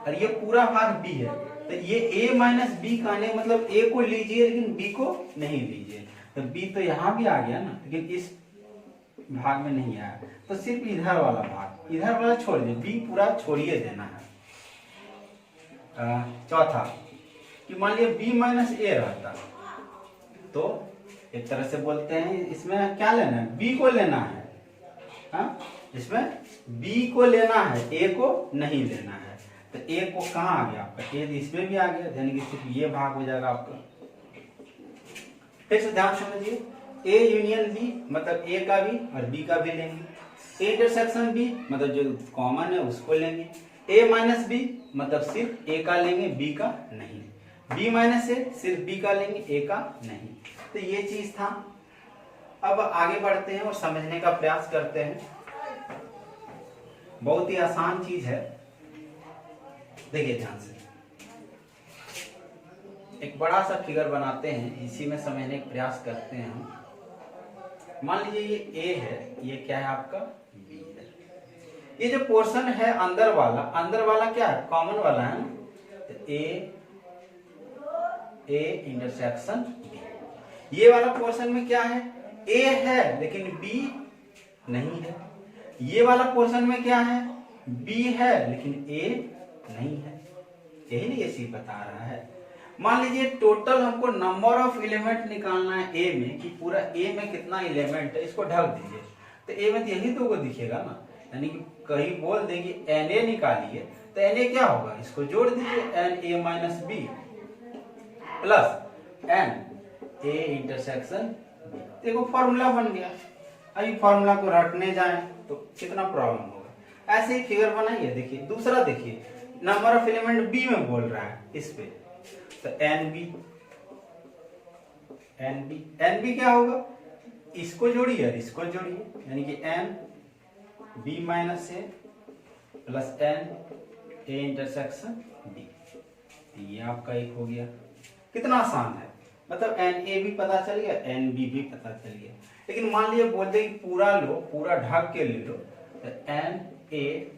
Speaker 1: और ये पूरा भाग बी है। तो ये a माइनस बी कहने मतलब a को लीजिए लेकिन b को नहीं लीजिए। तो b तो यहाँ भी आ गया ना, लेकिन इस भाग में नहीं आया, तो सिर्फ इधर वाला भाग, इधर वाला छोड़ दीजिए, b पूरा छोड़िए देना है। चौथा कि मान लिया b माइनस a रहता, तो एक तरह से बोलते हैं इसमें क्या लेना है? b को लेना है। हाँ, इसमें b को लेना है, a को नहीं लेना है। तो ए को कहाँ आ गया आपका? ए इसमें भी आ गया, यानी कि सिर्फ ये भाग हो जाएगा आपका। फिर से ध्यान समझिए, ए यूनियन बी मतलब ए का भी और बी का भी लेंगे। ए इंटरसेक्शन बी मतलब जो कॉमन है उसको लेंगे। ए माइनस बी मतलब सिर्फ ए का लेंगे, बी का नहीं। बी माइनस ए सिर्फ बी का लेंगे, ए का नहीं। तो ये चीज था। अब आगे बढ़ते हैं और समझने का प्रयास करते हैं। बहुत ही आसान चीज है, देखिए ध्यान से। एक बड़ा सा फिगर बनाते हैं, इसी में समझने का प्रयास करते हैं हम। मान लीजिए ये ए है, ये क्या है आपका? बी है। ये जो पोर्शन है अंदर वाला क्या है? कॉमन वाला है ना। तो ए इंटरसेक्शन बी। ये वाला पोर्शन में क्या है? ए है लेकिन बी नहीं है। ये वाला पोर्शन में क्या है? बी है लेकिन ए नहीं है। यही नहीं ये चीज बता रहा है। मान लीजिए टोटल हमको नंबर ऑफ एलिमेंट निकालना है ए में, कि पूरा ए में कितना एलिमेंट है, इसको ढक दीजिए। तो ए में तो यही दो को दिखेगा ना, यानी कि कहीं बोल देंगे एन ए निकालिए, तो एन ए क्या होगा? इसको जोड़ दीजिए, n A minus B plus N A intersection B. देखो फॉर्मूला बन गया। अभी फॉर्मूला को रटने जाए तो कितना प्रॉब्लम होगा। ऐसे ही फिगर बनाइए। देखिए दूसरा, देखिए नंबर ऑफ एलिमेंट बी में बोल रहा है इस पे, तो एन बी क्या होगा? इसको जोड़िए और इसको जोड़िए, यानी कि n B minus A plus N A intersection B. ये आपका एक हो गया। कितना आसान है, मतलब एन ए भी पता चल गया, एन बी भी पता चल गया। लेकिन मान लीजिए बोलते कि पूरा लो, पूरा ढक के ले लो, तो एन ए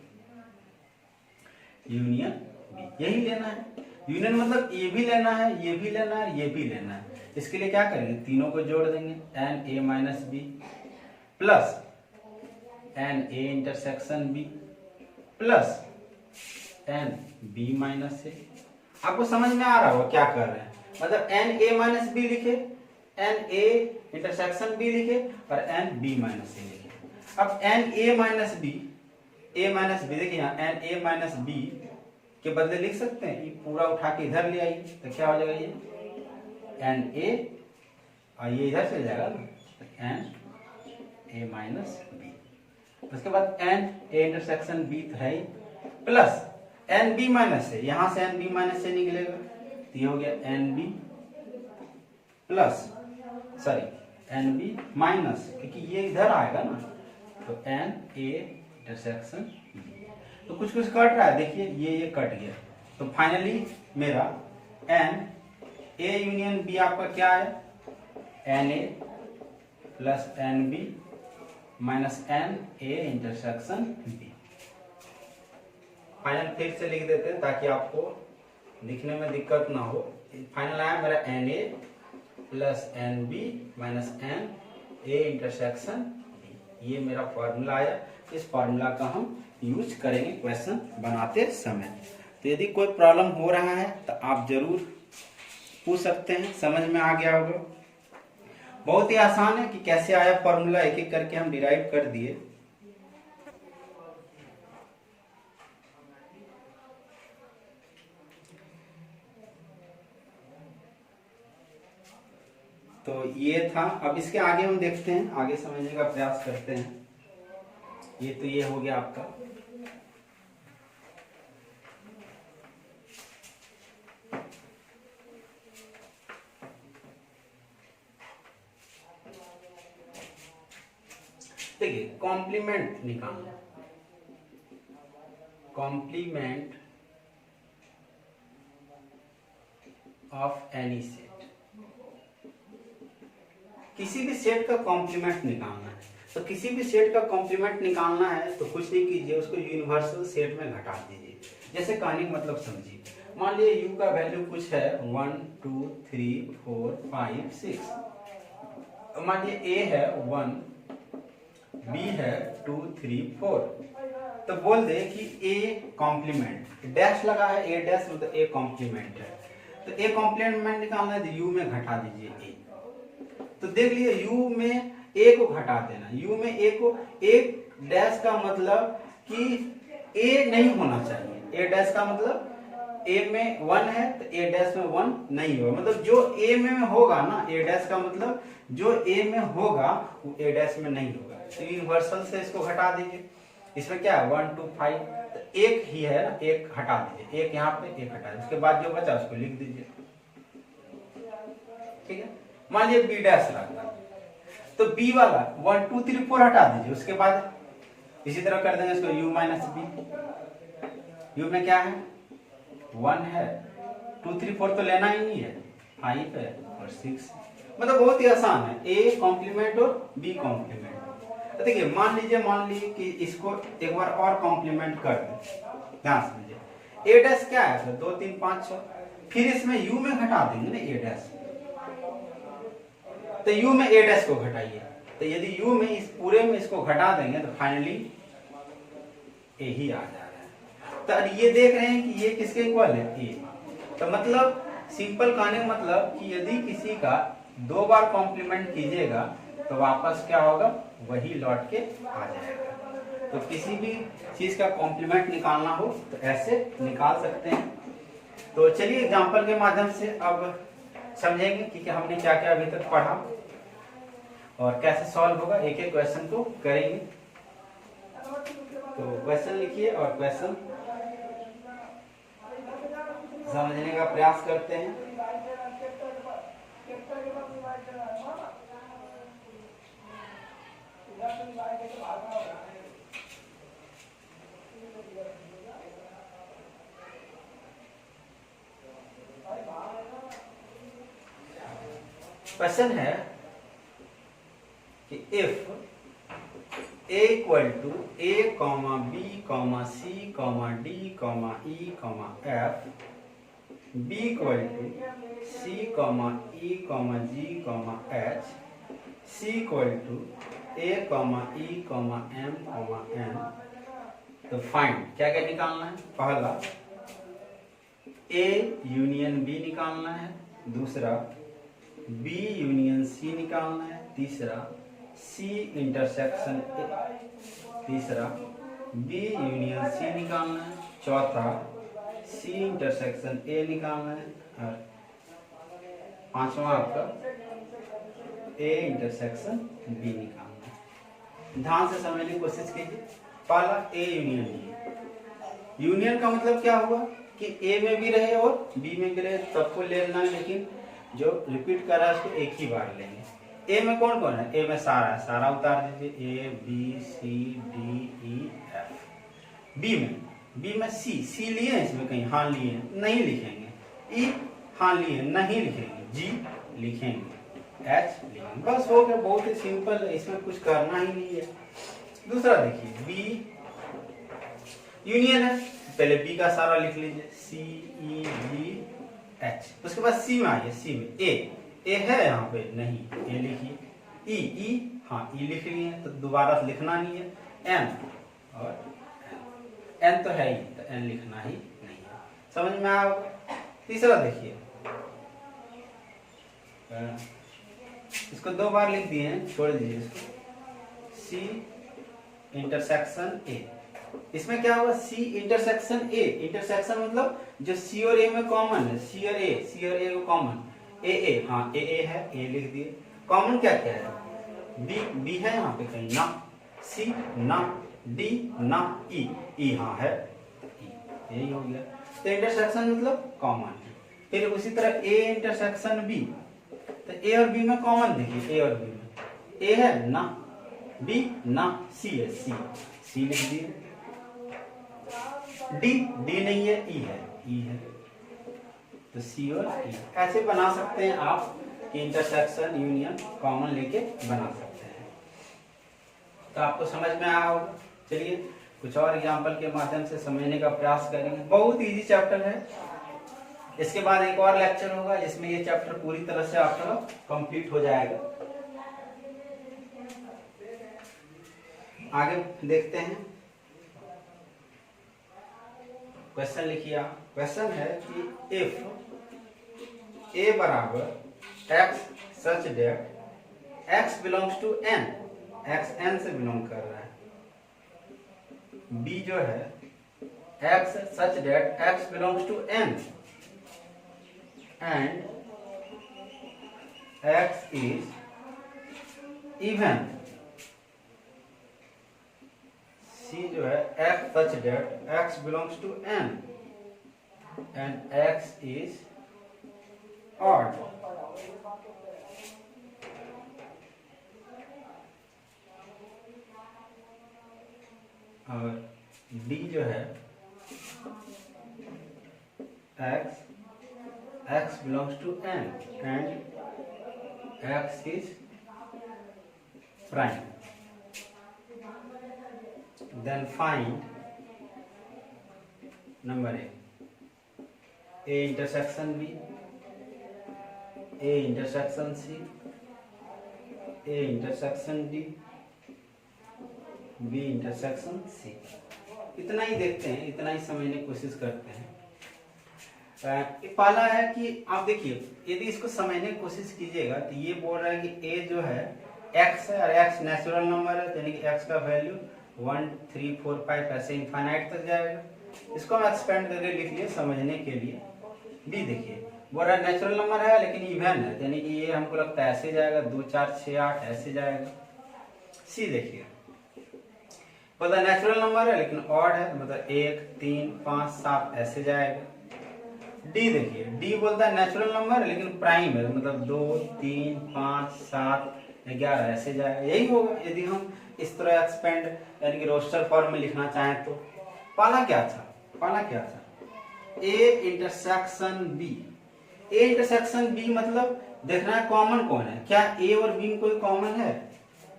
Speaker 1: यूनियन बी, यही लेना है। यूनियन मतलब ये भी लेना है, ये भी लेना है, ये भी लेना है। इसके लिए क्या करेंगे, तीनों को जोड़ देंगे, N A minus B plus N A intersection B plus N B minus A. आपको समझ में आ रहा होगा क्या कर रहे हैं, मतलब एन ए माइनस बी लिखे, एन ए इंटरसेक्शन बी लिखे और एन बी माइनस ए लिखे। अब n A minus B, A minus B देखिए यहाँ एन ए माइनस बी के बदले लिख सकते हैं, ये पूरा उठा के इधर ले आइए तो क्या हो जाएगा, ये एन ए और ये इधर चल जाएगा ना, एन ए माइनस बी। उसके बाद एन ए इंटरसेक्शन बी तो है ही, प्लस एन बी माइनस है, यहां से एन बी माइनस से निकलेगा तो ये हो गया n B plus N B minus, क्योंकि ये इधर आएगा ना, तो एन ए इंटरसेक्शन बी। तो कुछ कुछ कट रहा है, देखिए ये कट गया। तो फाइनली मेरा एन ए यूनियन बी आपका क्या है, n A plus N B minus n A intersection B. Final फिर से लिख देते हैं ताकि आपको लिखने में दिक्कत ना हो। फाइनल आया मेरा n A plus N B minus n A intersection B. ये मेरा फॉर्मूला आया। इस फॉर्मूला का हम यूज करेंगे क्वेश्चन बनाते समय। तो यदि कोई प्रॉब्लम हो रहा है तो आप जरूर पूछ सकते हैं, समझ में आ गया होगा। बहुत ही आसान है कि कैसे आया फॉर्मूला, एक एक करके हम डिराइव कर दिए। तो ये था। अब इसके आगे हम देखते हैं, आगे समझने का प्रयास करते हैं। ये तो ये हो गया आपका। देखिए कॉम्प्लीमेंट निकालना, कॉम्प्लीमेंट ऑफ एनी सेट। किसी भी सेट का कॉम्प्लीमेंट निकालना है, तो किसी भी सेट का कॉम्प्लीमेंट निकालना है तो कुछ नहीं कीजिए, उसको यूनिवर्सल सेट में घटा दीजिए। जैसे कहने का मतलब समझिए, मान लीजिए u का वैल्यू कुछ है 1 2 3 4 5 6। मान लीजिए a है 1, b है 2 3 4। तो बोल दे कि a कॉम्प्लीमेंट, डैश लगा है, a डैश मतलब a कॉम्प्लीमेंट है। तो a कॉम्प्लीमेंट निकालना है तो u में घटा दीजिए a। तो देख लीजिए u में a को घटा देना, u में a को, एक डैश का मतलब कि a नहीं होना चाहिए। a डैश का मतलब a में 1 है तो a डैश में 1 नहीं होगा, मतलब जो a में होगा ना, a डैश का मतलब जो a में होगा वो a डैश में नहीं होगा। तो यूनिवर्सल से इसको घटा दीजिए। इसमें क्या है 1 2 5, तो एक ही है ना, एक हटा दीजिए, एक यहाँ पे एक हटा दीजिए, उसके बाद जो बचा उसको लिख दीजिए। ठीक है, मान लीजिए बी डैश रखा तो बी वाला 1 2 3 4 हटा दीजिए, उसके बाद इसी तरह कर देंगे इसको u माइनस बी। u में क्या है 1 है, 2 3 4 तो लेना ही नहीं है, 5 है और 6। मतलब बहुत ही आसान है, a कॉम्प्लीमेंट और b कॉम्प्लीमेंट। तो देखिए मान लीजिए कि इसको एक बार और कॉम्प्लीमेंट कर दें, ध्यान समझिए। a डैश क्या है 2 3 5 6, फिर इसमें u में घटा देंगे ना a डैश, तो u में a डैश को घटाइए। तो यदि u में इस पूरे में इसको घटा देंगे तो फाइनली a ही आ जा रहा है। तो ये देख रहे हैं कि ये किसके इक्वल है a। तो मतलब सिंपल कहने का मतलब कि यदि किसी का 2 बार कॉम्प्लीमेंट कीजिएगा तो वापस क्या होगा, वही लौट के आ जाएगा। तो किसी भी चीज का कॉम्प्लीमेंट निकालना हो तो ऐसे निकाल सकते हैं। तो चलिए एग्जांपल के माध्यम से अब समझेंगे कि हमने क्या क्या अभी तक पढ़ा और कैसे सॉल्व होगा, एक एक क्वेश्चन को करेंगे। तो क्वेश्चन लिखिए और क्वेश्चन समझने का प्रयास करते हैं। क्वेश्चन है कि if a equal to a comma b comma c comma d comma e comma f, b equal to c comma e comma g comma h, c equal to a comma e comma m comma n, तो find क्या क्या निकालना है। पहला a union b निकालना है, दूसरा B union C निकालना है, तीसरा C इंटरसेक्शन A, तीसरा B यूनियन C निकालना है, चौथा C इंटरसेक्शन A निकालना है, और पांचवा आपका A इंटरसेक्शन B निकालना है। ध्यान से समझने की कोशिश कीजिए। पहला A यूनियन B। यूनियन का मतलब क्या हुआ कि A में भी रहे और B में भी रहे, सबको ले लेना है, लेकिन जो रिपीट कर रहा है उसको एक ही बार लेंगे। ए में कौन कौन है, ए में सारा है, सारा उतार दीजिए, A B C D E F. B में सी लिए हैं इसमें कहीं, हाँ लिए हैं, नहीं लिखेंगे। ई हाँ लिए नहीं लिखेंगे, जी लिखेंगे, एच लिखेंगे, बस हो गया। बहुत ही सिंपल है, इसमें कुछ करना ही नहीं है। दूसरा देखिए, बी यूनियन है, पहले बी का सारा लिख लीजिए, सी ई जी एच। उसके बाद सी में आइए, सी में ए है यहाँ पे, नहीं ए लिखिए। ई हाँ ई लिख लिए, तो दोबारा लिखना नहीं है। एन और एन तो है ही, तो एन लिखना ही नहीं है। समझ में आओ। तीसरा देखिए, इसको दो बार लिख दिए हैं, छोड़ दीजिए इसको। सी इंटरसेक्शन ए, इसमें क्या होगा, सी इंटरसेक्शन ए। इंटरसेक्शन मतलब जो सी और ए में कॉमन है, सी और ए को कॉमन, ए हाँ ए है, ए लिख दिए। कॉमन क्या क्या है, बी है यहाँ पे कहीं, ना सी ना डी ना ई हाँ है, यही हो गया। तो इंटरसेक्शन मतलब कॉमन है। फिर उसी तरह ए इंटरसेक्शन बी, तो ए और बी में कॉमन देखिए, ए और बी में ए है ना, बी ना, सी है, सी लिख दिए। डी नहीं है, ई है, तो सी और ई ऐसे बना सकते हैं आप कि इंटरसेक्शन यूनियन कॉमन लेके बना सकते हैं। तो आपको समझ में आया होगा। चलिए कुछ और एग्जांपल के माध्यम से समझने का प्रयास करेंगे। बहुत इजी चैप्टर है। इसके बाद एक और लेक्चर होगा जिसमें ये चैप्टर पूरी तरह से आपका कंप्लीट हो जाएगा। आगे देखते हैं। क्वेश्चन लिखिए आप। क्वेश्चन है कि इफ ए बराबर X such that X belongs to N, X N से बिलोंग कर रहा है, बी जो है X such that X belongs to N and X is even, C जो है X such that X belongs to N and X is odd, और D जो है X belongs to N and X is prime. Then find number A intersection B, A intersection C, A intersection D, B intersection C। इतना ही देखते हैं, इतना ही समझने की कोशिश करते हैं। पहला है कि आप देखिए, यदि इसको समझने की कोशिश कीजिएगा तो ये बोल रहा है कि A जो है x है और x नेचुरल नंबर है, यानी कि x का वैल्यू 1 3 4 5 ऐसे इनफाइनाइट तक जाएगा। इसको हम एक्सपेंड करके लिख लिए समझने के लिए। बी देखिए, बोला नेचुरल नंबर है लेकिन इवन है, यानी कि ये हमको लगता है ऐसे जाएगा, 2 4 6 8 ऐसे जाएगा। सी देखिए, बोला नेचुरल नंबर है लेकिन ऑड है, मतलब 1 3 5 7 ऐसे जाएगा। डी देखिए, डी बोलता है नेचुरल नंबर है लेकिन प्राइम है, मतलब 2 3 5 7 11 ऐसे जाएगा। यही होगा यदि हम इस तरह एक्सपेंड यानी कि रोस्टर फॉर्म में लिखना चाहें तो। पहला क्या था A intersection B. A intersection B मतलब देखना है कॉमन कौन है, क्या ए और बी में कोई कॉमन है?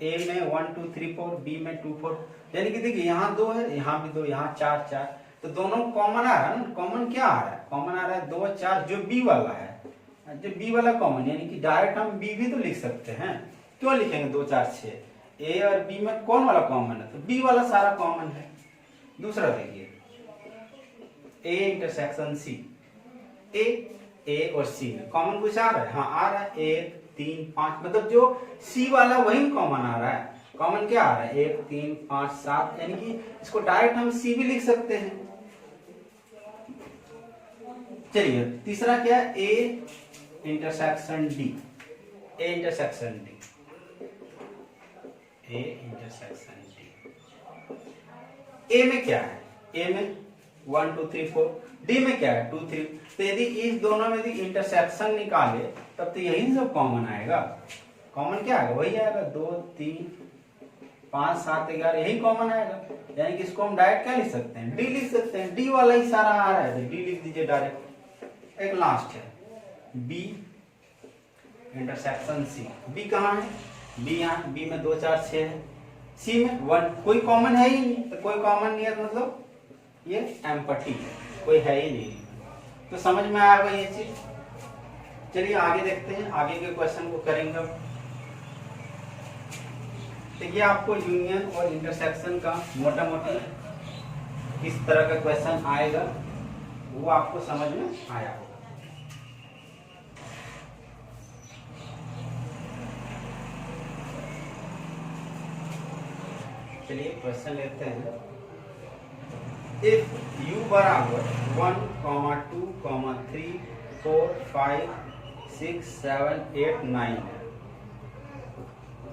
Speaker 1: ए में 1 2 3 4, बी में 2 4, यानी कि देखिए यहाँ 2 है, यहाँ भी 2, यहाँ 4 4, तो दोनों कॉमन आ रहा है ना। कॉमन क्या आ रहा है? कॉमन आ रहा है 2 4, जो बी वाला है, जो बी वाला कॉमन, यानी कि डायरेक्ट हम बी भी तो लिख सकते हैं। क्यों लिखेंगे 2 4 6? ए और बी में कौन वाला कॉमन है? तो बी वाला सारा कॉमन है। दूसरा देखिए ए इंटरसेक्शन सी। ए और सी में कॉमन कुछ आ रहा है? हाँ आ रहा है, 1 3 5, मतलब जो सी वाला वही कॉमन आ रहा है। कॉमन क्या आ रहा है? 1 3 5 7, यानी कि इसको डायरेक्ट हम सी भी लिख सकते हैं। चलिए तीसरा क्या है? A intersection D. A intersection D, A intersection D. A में क्या है? ए में 1 2 3 4, डी में क्या है? 2 3। तो यदि इस दोनों में यदि इंटरसेक्शन निकाले तब तो यही सब कॉमन आएगा। कॉमन क्या आएगा? वही आएगा 2 3 5 7 11, यही कॉमन आएगा। यानी कि इसको हम डायरेक्ट क्या लिख सकते हैं? डी लिख सकते हैं। डी वाला ही सारा आ रहा है तो डी लिख दीजिए डायरेक्ट। एक लास्ट है बी इंटरसेक्शन सी। बी कहाँ है? बी यहाँ, बी में 2 4 6 है, सी में 1, कोई कॉमन है ही नहीं। तो कोई कॉमन नहीं है तो मतलब ये एम्पटी है, कोई है ही नहीं। तो समझ में आया होगा ये चीज। चलिए आगे देखते हैं, आगे के क्वेश्चन को करेंगे। तो ये आपको यूनियन और इंटरसेक्शन का मोटा मोटी किस तरह का क्वेश्चन आएगा वो आपको समझ में आया होगा। चलिए क्वेश्चन लेते हैं। इफ u बराबर 1 2 3 4 5 6 7 8 9 है।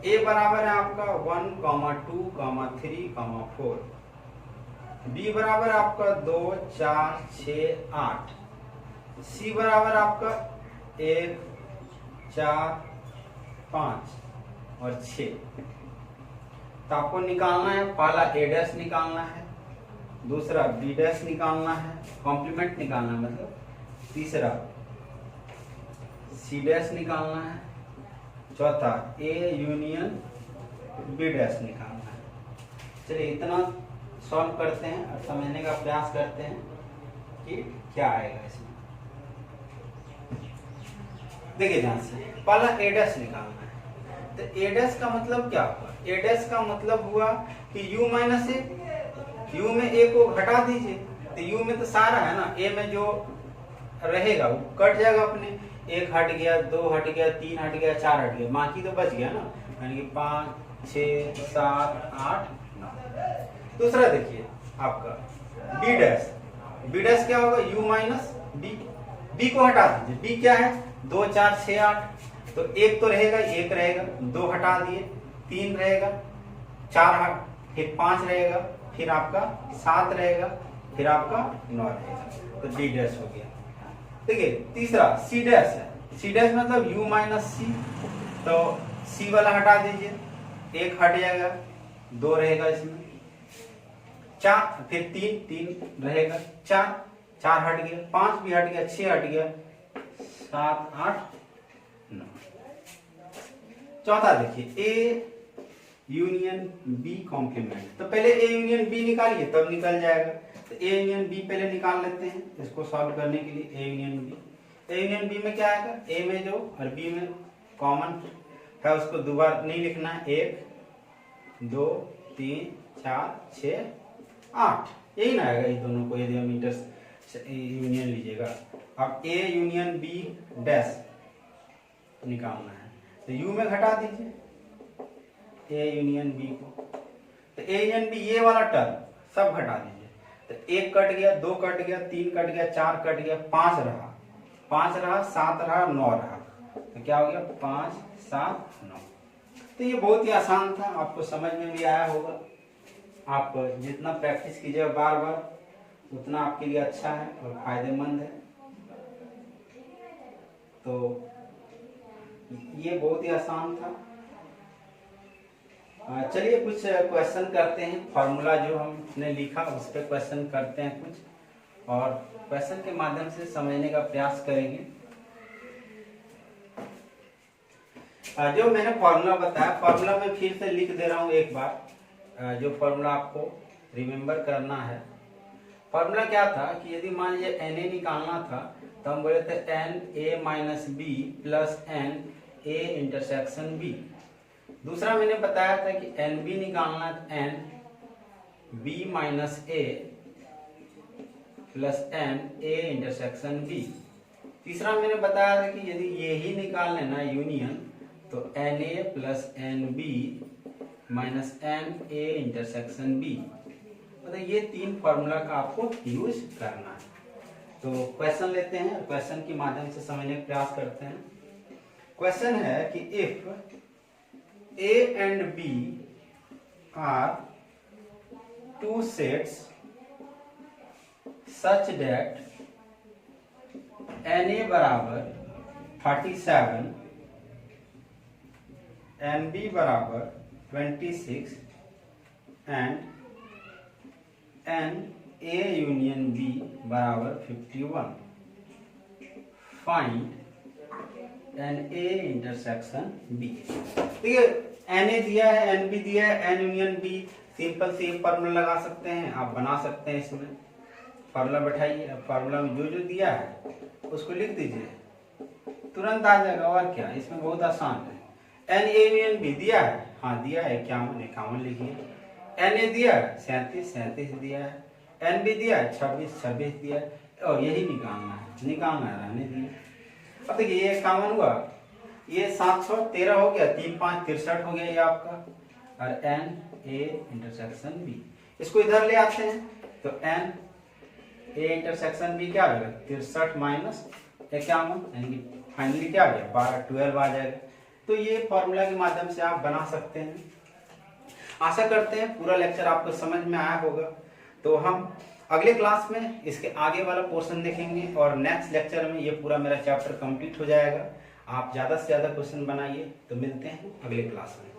Speaker 1: a बराबर है आपका 1 2 3 4, b बराबर आपका 2 4 6 8, c बराबर आपका 1 4 5 और 6। तो आपको निकालना है, पहला a डैश निकालना है, दूसरा b डैश निकालना है, कॉम्प्लीमेंट निकालना है मतलब, तीसरा c डैश निकालना है, चौथा a यूनियन b डैश निकालना है। चलिए इतना सॉल्व करते हैं और समझने का प्रयास करते हैं कि क्या आएगा इसमें। देखिए ध्यान से, पहला a डैश निकालना है। तो a डैश का मतलब क्या हुआ? a डैश का मतलब हुआ कि u माइनस ए, u में a को घटा दीजिए। तो u में तो सारा है ना, a में जो रहेगा वो कट जाएगा अपने, 1 हट गया, 2 हट गया, 3 हट गया, 4 हट गया, बाकी तो बच गया ना, यानी कि 5 6 7 8 9। दूसरा देखिए आपका b डैश। b डैश क्या होगा? u माइनस b, b को हटा दीजिए। b क्या है? 2 4 6 8, तो एक तो रहेगा, एक रहेगा, 2 हटा दिए, 3 रहेगा, 4 फिर 5 रहेगा, फिर आपका 7 रहेगा, फिर आपका 9 रहेगा। तो डी डैश हो गया। देखिए तीसरा सी डैश है। सी डैश मतलब u माइनस सी, तो सी वाला हटा दीजिए, 1 हट जाएगा, 2 रहेगा इसमें, 4 फिर 3 रहेगा, 4 हट गया, 5 भी हट गया, 6 हट गया, 7 8 9। चौथा देखिए ए यूनियन बी कॉम्प्लीमेंट। तो पहले ए यूनियन बी निकालिए तब निकल जाएगा। तो ए यूनियन बी पहले निकाल लेते हैं इसको सॉल्व करने के लिए। A union B, A union B में क्या आएगा? ए में जो और बी में कॉमन है उसको दोबारा नहीं लिखना है। 1 2 3 4 6 8, यही ना आएगा इस दोनों को यदि हम इंटर यूनियन लीजिएगा। अब ए यूनियन बी डैश निकालना है, तो यू में घटा दीजिए ए यूनियन बी को। तो ए यूनियन बी ये वाला टर्म सब घटा दीजिए। तो 1 कट गया, 2 कट गया, 3 कट गया, 4 कट गया, 5 रहा, 7 रहा, 9 रहा। तो क्या हो गया? 5 7 9। तो ये बहुत ही आसान था, आपको समझ में भी आया होगा। आप जितना प्रैक्टिस कीजिएगा बार बार उतना आपके लिए अच्छा है और फायदेमंद है। तो ये बहुत ही आसान था। चलिए कुछ क्वेश्चन करते हैं। फॉर्मूला जो हमने लिखा उस पर क्वेश्चन करते हैं कुछ, और क्वेश्चन के माध्यम से समझने का प्रयास करेंगे। जो मैंने फॉर्मूला बताया, फॉर्मूला में फिर से लिख दे रहा हूँ एक बार, जो फॉर्मूला आपको रिमेम्बर करना है। फॉर्मूला क्या था कि यदि मान लीजिए Na निकालना था तो हम बोले थे Na minus B plus N A intersection B. दूसरा मैंने बताया था कि Nb निकालना है n B minus A plus N A intersection B. तीसरा मैंने बताया था कि यदि ये ही निकाल लेना यूनियन तो Na plus N B minus n A intersection B. मतलब ये तीन फॉर्मूला का आपको यूज करना है। तो क्वेश्चन लेते हैं, क्वेश्चन के माध्यम से समझने का प्रयास करते हैं। क्वेश्चन है कि if A and B are two sets such that Na बराबर 37, Nb बराबर 26 एंड Na यूनियन B बराबर 51, फाइंड Na इंटरसेक्शन B। देखिए Na दिया है, Nb दिया है, N यूनियन B, सिंपल से फॉर्मूला लगा सकते हैं, आप बना सकते हैं। इसमें फॉर्मूला बैठाइए, फॉर्मूला में जो जो दिया है उसको लिख दीजिए, तुरंत आ जाएगा। और क्या, इसमें बहुत आसान है। Na यूनियन B दिया है, हाँ दिया है 51 लिखिए। Na दिया है 37 दिया है। Nb दिया है 26 दिया है, और यही निकालना है, रहने दिए। अब देखिए ये 51 हुआ, ये 713 हो गया, 3 5 63 हो गया ये आपका, और Na इंटरसेक्शन B। इसको इधर ले आते हैं तो Na इंटरसेक्शन B क्या होगा, 63 माइनस 51, यानी कि फाइनली क्या आ गया 12 आ जाएगा। तो ये फॉर्मूला के माध्यम से आप बना सकते हैं। आशा करते हैं पूरा लेक्चर आपको समझ में आया होगा। तो हम अगले क्लास में इसके आगे वाला पोर्शन देखेंगे, और नेक्स्ट लेक्चर में ये पूरा मेरा चैप्टर कंप्लीट हो जाएगा। आप ज़्यादा से ज़्यादा क्वेश्चन बनाइए। तो मिलते हैं अगले क्लास में।